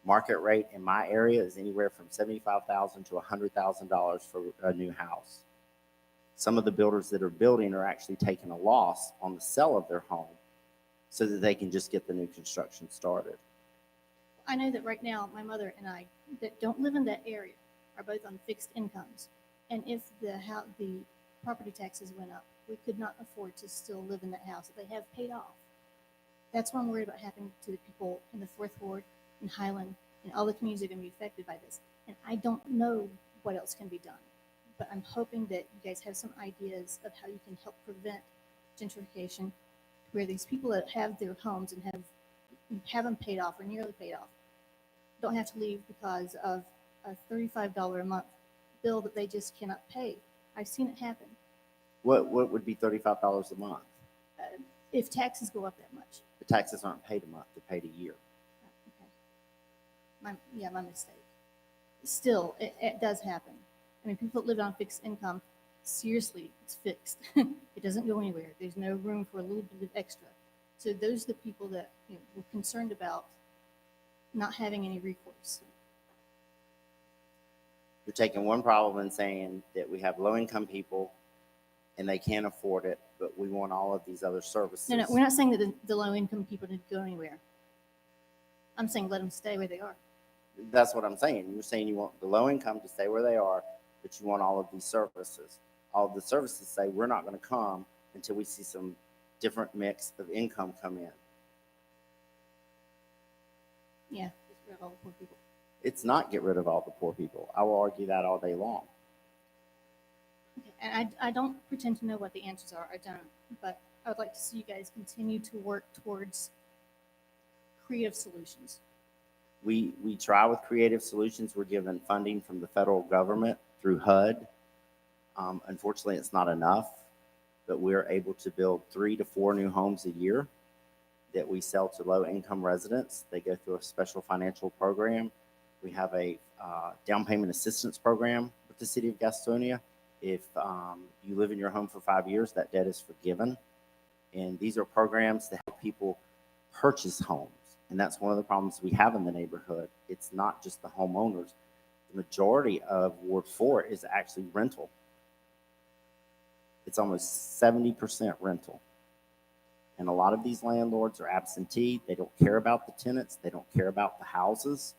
Market rate in my area is anywhere from $75,000 to $100,000 for a new house. Some of the builders that are building are actually taking a loss on the sale of their home so that they can just get the new construction started. I know that right now, my mother and I that don't live in that area are both on fixed incomes. And if the property taxes went up, we could not afford to still live in that house that they have paid off. That's what I'm worried about happening to the people in the Fourth Ward, in Highland, and all the communities that are going to be affected by this. And I don't know what else can be done. But I'm hoping that you guys have some ideas of how you can help prevent gentrification, where these people that have their homes and have them paid off or nearly paid off don't have to leave because of a $35 a month bill that they just cannot pay. I've seen it happen. What would be $35 a month? If taxes go up that much. The taxes aren't paid a month, they're paid a year. Okay. My mistake. Still, it does happen. I mean, people that live on fixed income, seriously, it's fixed. It doesn't go anywhere. There's no room for a little bit of extra. So those are the people that we're concerned about not having any recourse. You're taking one problem and saying that we have low-income people and they can't afford it, but we want all of these other services. No, we're not saying that the low-income people need to go anywhere. I'm saying let them stay where they are. That's what I'm saying. You're saying you want the low-income to stay where they are, but you want all of these services. All of the services say we're not going to come until we see some different mix of income come in. Yeah, just rid of all the poor people. It's not get rid of all the poor people. I will argue that all day long. Okay. And I don't pretend to know what the answers are. I don't. But I would like to see you guys continue to work towards creative solutions. We try with creative solutions. We're given funding from the federal government through HUD. Unfortunately, it's not enough, but we're able to build 3 to 4 new homes a year that we sell to low-income residents. They go through a special financial program. We have a down payment assistance program with the city of Gastonia. If you live in your home for 5 years, that debt is forgiven. And these are programs to help people purchase homes. And that's one of the problems we have in the neighborhood. It's not just the homeowners. The majority of Ward 4 is actually rental. It's almost 70% rental. And a lot of these landlords are absentee. They don't care about the tenants. They don't care about the houses.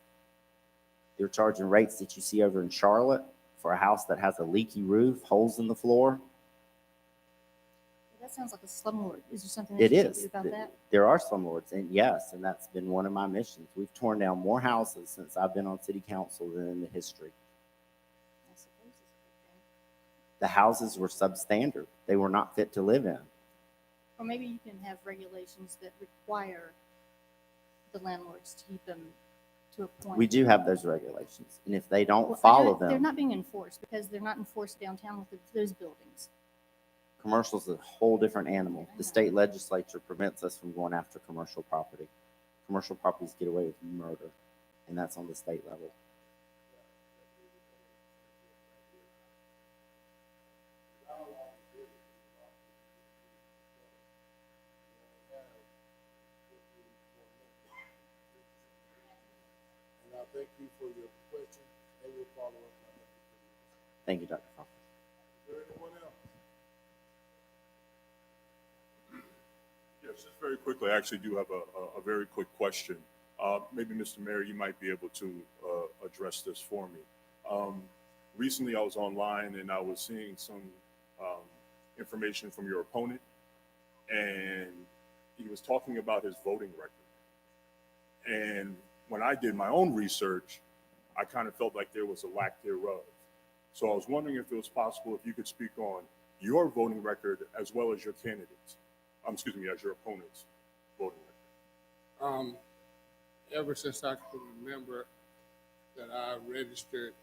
They're charging rates that you see over in Charlotte for a house that has a leaky roof, holes in the floor. That sounds like a slumlord. Is there something It that you can is. do about that? There are slumlords, and yes, and that's been one of my missions. We've torn down more houses since I've been on city council than in the history. I suppose it's okay. The houses were substandard. They were not fit to live in. Or maybe you can have regulations that require the landlords to keep them to a point. We do have those regulations, and if they don't Well, follow they're them, not being enforced because they're not enforced downtown with those buildings. commercial is a whole different animal. The state legislature prevents us from going after commercial property. Commercial properties get away with murder, and that's on the state level. And I thank you for your question, and we'll follow up on that. Thank you, Dr. Crawford. Is there anyone else? Yes, just very quickly, I actually do have a very quick question. Maybe, Mr. Mayor, you might be able to address this for me. Recently, I was online and I was seeing some information from your opponent, and he was talking about his voting record. And when I did my own research, I kind of felt like there was a lack thereof. So I was wondering if it was possible if you could speak on your voting record as well as your candidates, as your opponent's voting record. Ever since I can remember that I registered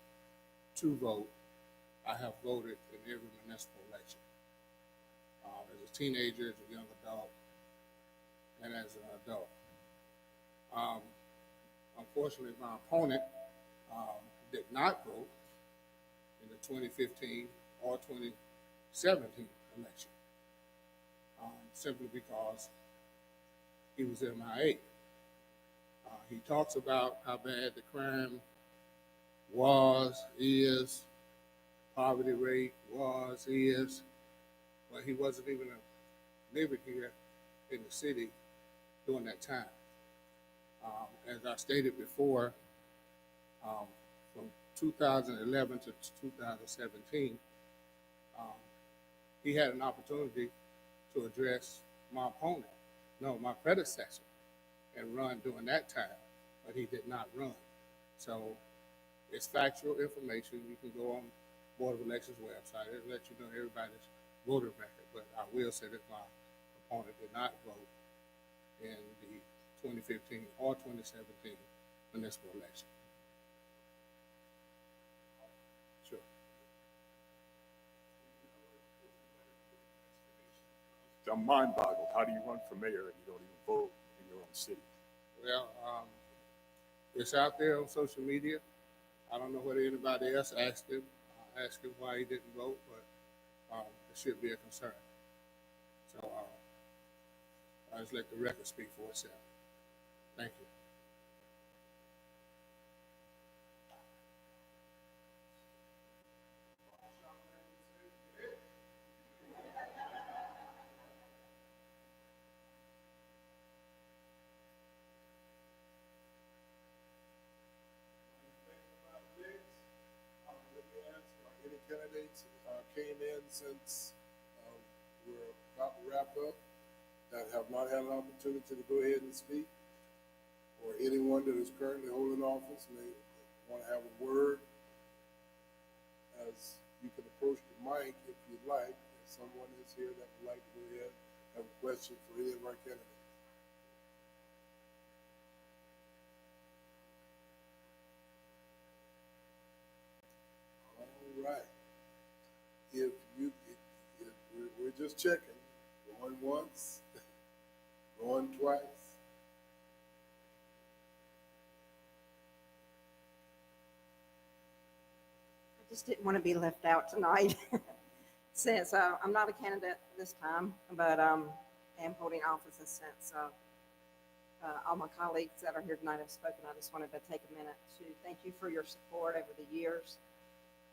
to vote, I have voted in every municipal election. As a teenager, as a young adult, and as an adult. Unfortunately, my opponent did not vote in the 2015 or 2017 election, simply because he was MIA. He talks about how bad the crime was, is, poverty rate was, is, but he wasn't even living here in the city during that time. As I stated before, from 2011 to 2017, he had an opportunity to address my predecessor, and run during that time, but he did not run. So it's factual information. You can go on Board of Elections website. It'll let you know everybody's voter record, but I will say that my opponent did not vote in the 2015 or 2017 municipal election. Sure. I'm mind boggled. How do you run for mayor and you don't even vote in your own city? Well, it's out there on social media. I don't know whether anybody else asked him why he didn't vote, but it should be a concern. So I just let the record speak for itself. Thank you. Any candidates came in since we're about to wrap up that have not had an opportunity to go ahead and speak, or anyone that is currently holding office may want to have a word, as you can approach the mic if you'd like. If someone is here that would like to go ahead and have a question for any of our candidates. All right. We're just checking. Going once, going twice. I just didn't want to be left out tonight. Since I'm not a candidate this time, but am holding office, and since all my colleagues that are here tonight have spoken, I just wanted to take a minute to thank you for your support over the years.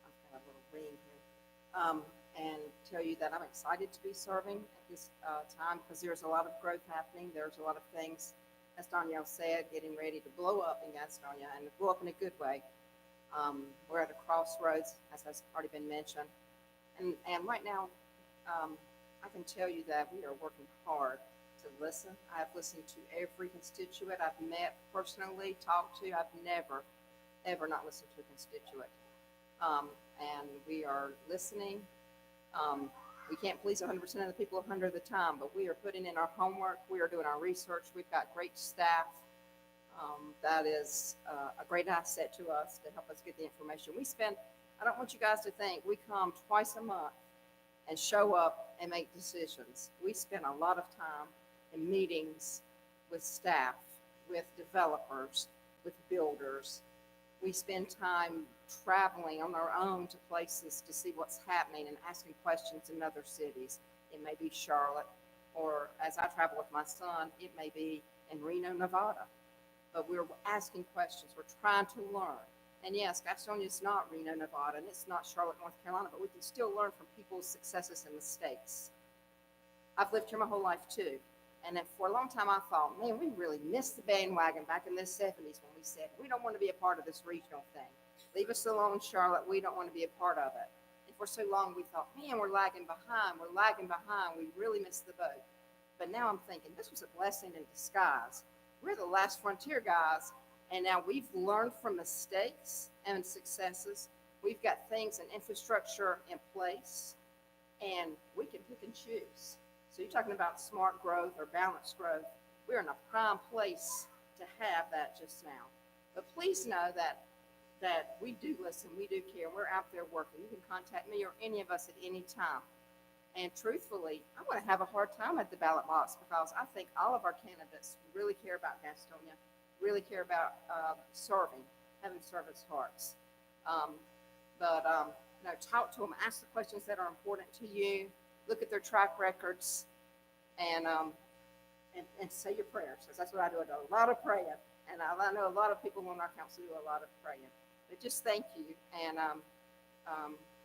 I've got a little ring here. And tell you that I'm excited to be serving at this time, because there's a lot of growth happening. There's a lot of things, as Danielle said, getting ready to blow up in Gastonia, and blow up in a good way. We're at a crossroads, as has already been mentioned. And right now, I can tell you that we are working hard to listen. I've listened to every constituent I've met personally, talked to. I've never, ever not listened to a constituent. And we are listening. We can't please 100% of the people 100% of the time, but we are putting in our homework. We are doing our research. We've got great staff. That is a great asset to us to help us get the information. I don't want you guys to think we come twice a month and show up and make decisions. We spend a lot of time in meetings with staff, with developers, with builders. We spend time traveling on our own to places to see what's happening and asking questions in other cities. It may be Charlotte, or as I travel with my son, it may be in Reno, Nevada. But we're asking questions. We're trying to learn. And yes, Gastonia is not Reno, Nevada, and it's not Charlotte, North Carolina, but we can still learn from people's successes and mistakes. I've lived here my whole life too. And then for a long time I thought, man, we really missed the bandwagon back in the 70s when we said, we don't want to be a part of this regional thing. Leave us alone, Charlotte. We don't want to be a part of it. And for so long, we thought, man, we're lagging behind. We're lagging behind. We really missed the boat. But now I'm thinking this was a blessing in disguise. We're the last frontier guys, and now we've learned from mistakes and successes. We've got things and infrastructure in place, and we can pick and choose. So you're talking about smart growth or balanced growth. We're in a prime place to have that just now. But please know that we do listen, we do care, and we're out there working. You can contact me or any of us at any time. And truthfully, I'm going to have a hard time at the ballot box because I think all of our candidates really care about Gastonia, really care about serving, having service hearts. Talk to them, ask the questions that are important to you, look at their track records, and say your prayers. Because that's what I do. I do a lot of praying, and I know a lot of people on our council do a lot of praying. But just thank you, and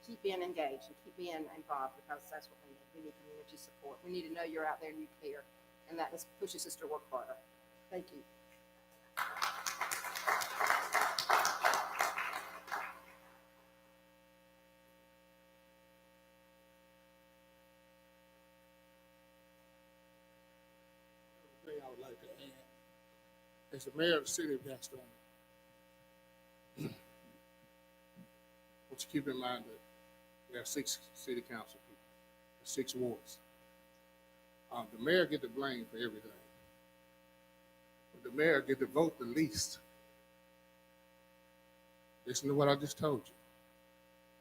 keep being engaged and keep being involved because that's what we need. We need community support. We need to know you're out there and you care, and that just pushes us to work harder. Thank you. Thing I would like to add, as the mayor of the city of Gastonia, but you keep in mind that there are 6 city council people, 6 wards. The mayor get the blame for everything. But the mayor get to vote the least. Listen to what I just told you.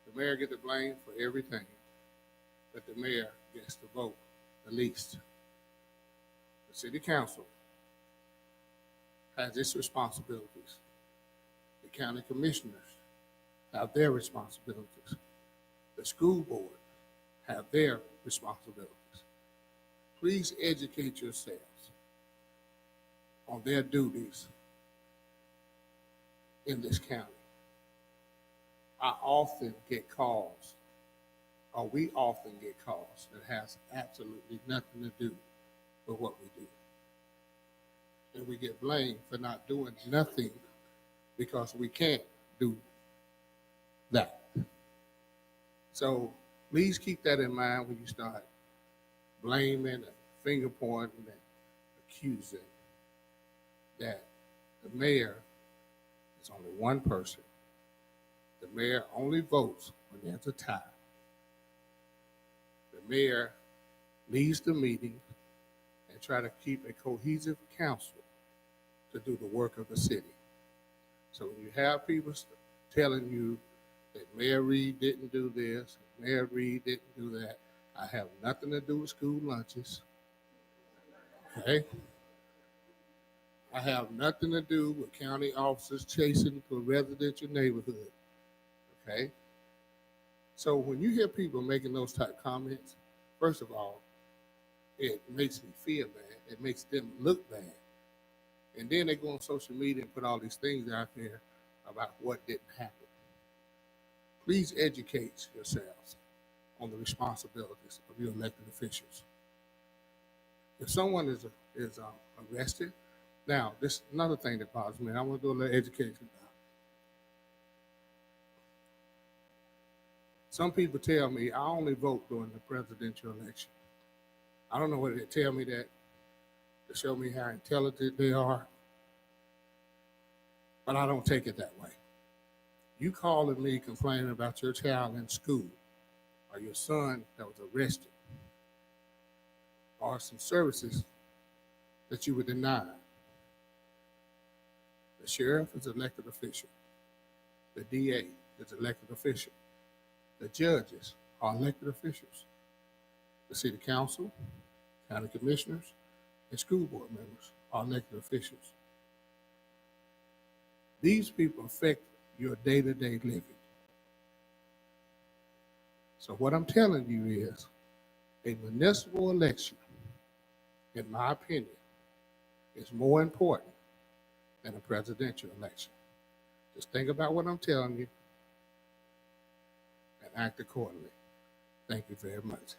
The mayor get the blame for everything, but the mayor gets to vote the least. The city council has its responsibilities. The county commissioners have their responsibilities. The school board have their responsibilities. Please educate yourselves on their duties in this county. I often get calls, or we often get calls that has absolutely nothing to do with what we do. And we get blamed for not doing nothing because we can't do that. So please keep that in mind when you start blaming and finger pointing and accusing that the mayor is only one person. The mayor only votes when there's a tie. The mayor leads the meeting and try to keep a cohesive council to do the work of the city. So when you have people telling you that Mayor Reed didn't do this, Mayor Reed didn't do that, I have nothing to do with school lunches. Okay? I have nothing to do with county officers chasing to a residential neighborhood. Okay? So when you hear people making those type comments, first of all, it makes me feel bad. It makes them look bad. And then they go on social media and put all these things out there about what didn't happen. Please educate yourselves on the responsibilities of your elected officials. If someone is arrested, now this is another thing that bothers me. I want to do a little education now. Some people tell me I only vote during the presidential election. I don't know whether they tell me that to show me how intelligent they are, but I don't take it that way. You calling me complaining about your child in school or your son that was arrested or some services that you were denied. The sheriff is an elected official. The DA is an elected official. The judges are elected officials. The city council, county commissioners, and school board members are elected officials. These people affect your day-to-day living. So what I'm telling you is a municipal election, in my opinion, is more important than a presidential election. Just think about what I'm telling you and act accordingly. Thank you very much.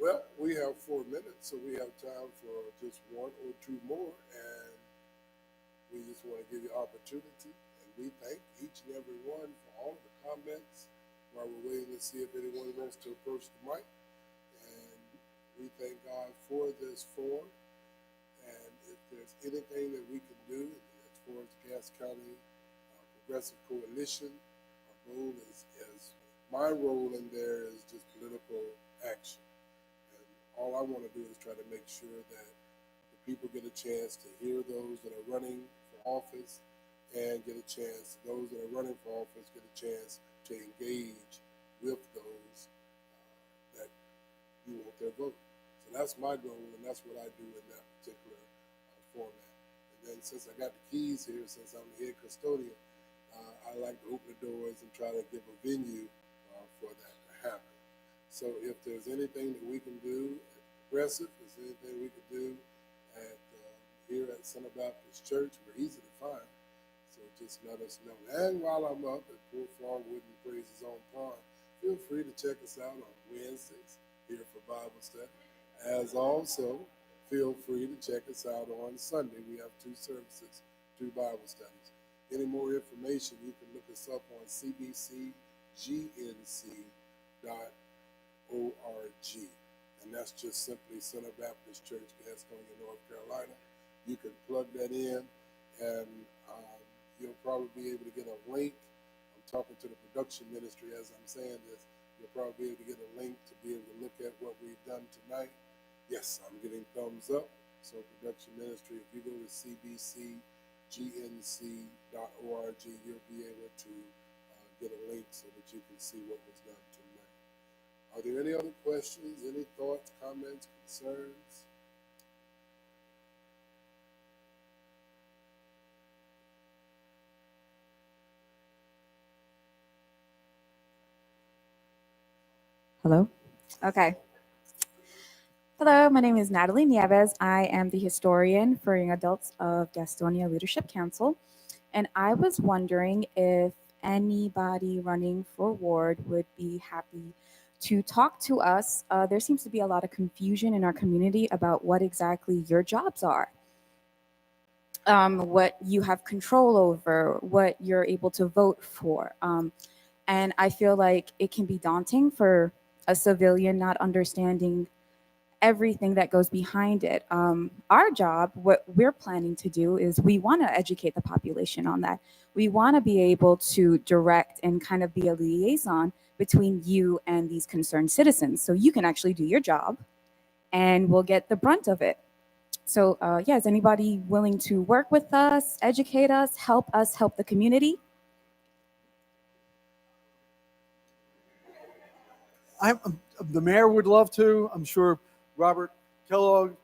Well, we we have 4 minutes, so we have time for just one or two more, and we just want to give you opportunity. And we thank each and every one for all of the comments while we're waiting to see if anyone wants to approach the mic. And we thank God for this forum. And if there's anything that we can do as far as Cass County Progressive Coalition, our goal is my role in there is just political action. And all I want to do is try to make sure that the people get a chance to hear those that are running for office and get a chance, those that are running for office get a chance to engage with those that you want their vote. So that's my goal, and that's what I do in that particular format. And then since I got the keys here, since I'm the head custodian, I like to open the doors and try to give a venue for that to happen. So if there's anything that we can do at Progressive, if there's anything we can do at here at Center Baptist Church, we're easy to find. So just let us know. And while I'm up at Poor Frogwood and Praise His Own Pond, feel free to check us out on Wednesdays here for Bible study. As also, feel free to check us out on Sunday. We have 2 services, 2 Bible studies. Any more information, you can look us up on cbcgnc.org. And that's just simply Center Baptist Church, Gastonia, North Carolina. You can plug that in, and you'll probably be able to get a link. I'm talking to the production ministry as I'm saying this. You'll probably be able to get a link to be able to look at what we've done tonight. Yes, I'm getting thumbs up. So production ministry, if you go to cbcgnc.org, you'll be able to get a link so that you can see what was done tonight. Are there any other questions, any thoughts, comments, concerns? Hello? Okay. Hello, my name is Natalie Nieves. I am the historian for young adults of Gastonia Leadership Council. And I was wondering if anybody running for ward would be happy to talk to us. There seems to be a lot of confusion in our community about what exactly your jobs are. What you have control over, what you're able to vote for. And I feel like it can be daunting for a civilian not understanding everything that goes behind it. Our job, what we're planning to do is we want to educate the population on that. We want to be able to direct and kind of be a liaison between you and these concerned citizens so you can actually do your job and we'll get the brunt of it. So yeah, is anybody willing to work with us, educate us, help the community? The mayor would love to. I'm sure Robert Kellogg,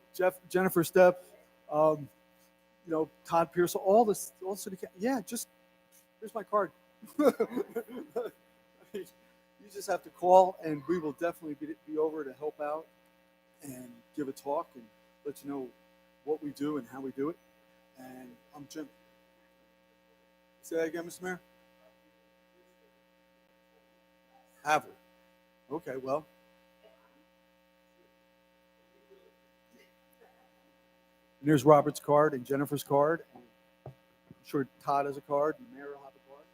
Jennifer Stepp, Todd Pierce, all city. Yeah, just here's my card. You just have to call, and we will definitely be over to help out and give a talk and let you know what we do and how we do it. And I'm Jim. Say that again, Mr. Mayor. Have we? Okay, well. And there's Robert's card and Jennifer's card. And I'm sure Todd has a card and the mayor will have a card.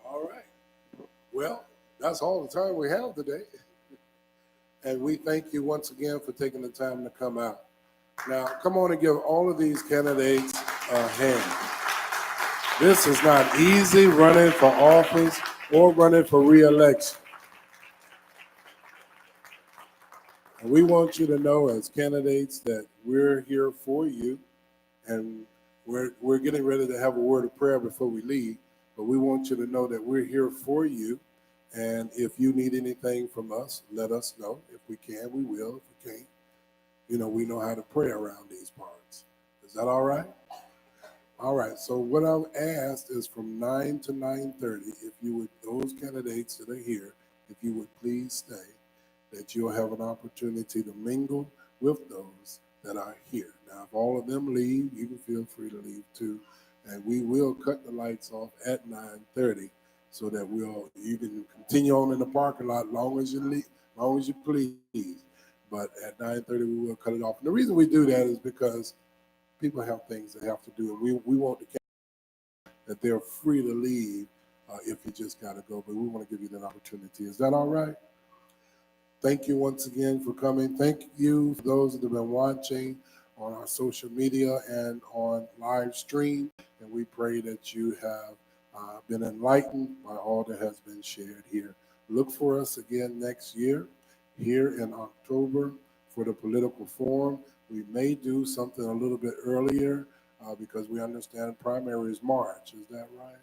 All right. Well, that's all the time we have today. And we thank you once again for taking the time to come out. Now, come on and give all of these candidates a hand. This is not easy running for office or running for re-election. And we want you to know as candidates that we're here for you, and we're getting ready to have a word of prayer before we leave, but we want you to know that we're here for you, and if you need anything from us, let us know. If we can, we will. If we can't, we know how to pray around these parts. Is that all right? All right, so what I've asked is from 9 to 9:30, if you would, those candidates that are here, if you would please stay, that you'll have an opportunity to mingle with those that are here. Now, if all of them leave, you can feel free to leave too, and we will cut the lights off at 9:30 so that you can continue on in the parking lot long as you please. But at 9:30, we will cut it off. And the reason we do that is because people have things they have to do, and we want to that they're free to leave if you just got to go. But we want to give you that opportunity. Is that all right? Thank you once again for coming. Thank you for those that have been watching on our social media and on live stream. And we pray that you have been enlightened by all that has been shared here. Look for us again next year here in October for the political forum. We may do something a little bit earlier because we understand primary is March. Is that right?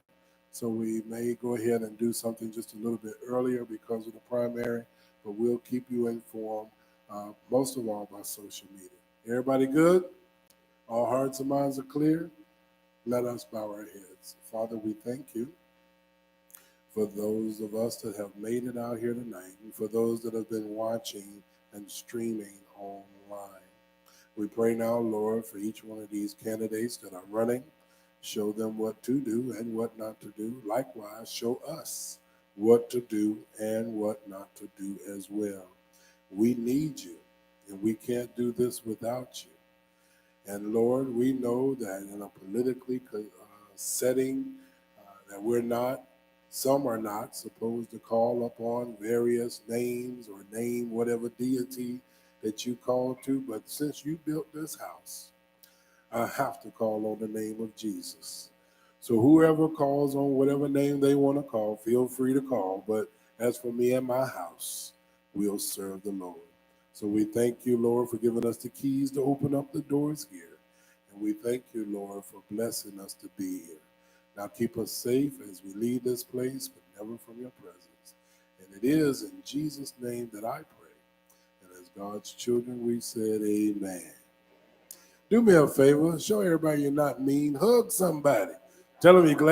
So we may go ahead and do something just a little bit earlier because of the primary, but we'll keep you informed, most of all by social media. Everybody good? All hearts and minds are clear? Let us bow our heads. Father, we thank you for those of us that have made it out here tonight, and for those that have been watching and streaming online. We pray now, Lord, for each one of these candidates that are running. Show them what to do and what not to do. Likewise, show us what to do and what not to do as well. We need you, and we can't do this without you. And Lord, we know that in a politically setting that some are not supposed to call upon various names or name whatever deity that you call to, but since you built this house, I have to call on the name of Jesus. So whoever calls on whatever name they want to call, feel free to call. But as for me and my house, we'll serve the Lord. So we thank you, Lord, for giving us the keys to open up the doors here. And we thank you, Lord, for blessing us to be here. Now keep us safe as we leave this place, but never from your presence. And it is in Jesus' name that I pray. And as God's children, we said amen. Do me a favor. Show everybody you're not mean. Hug somebody. Tell them you're glad.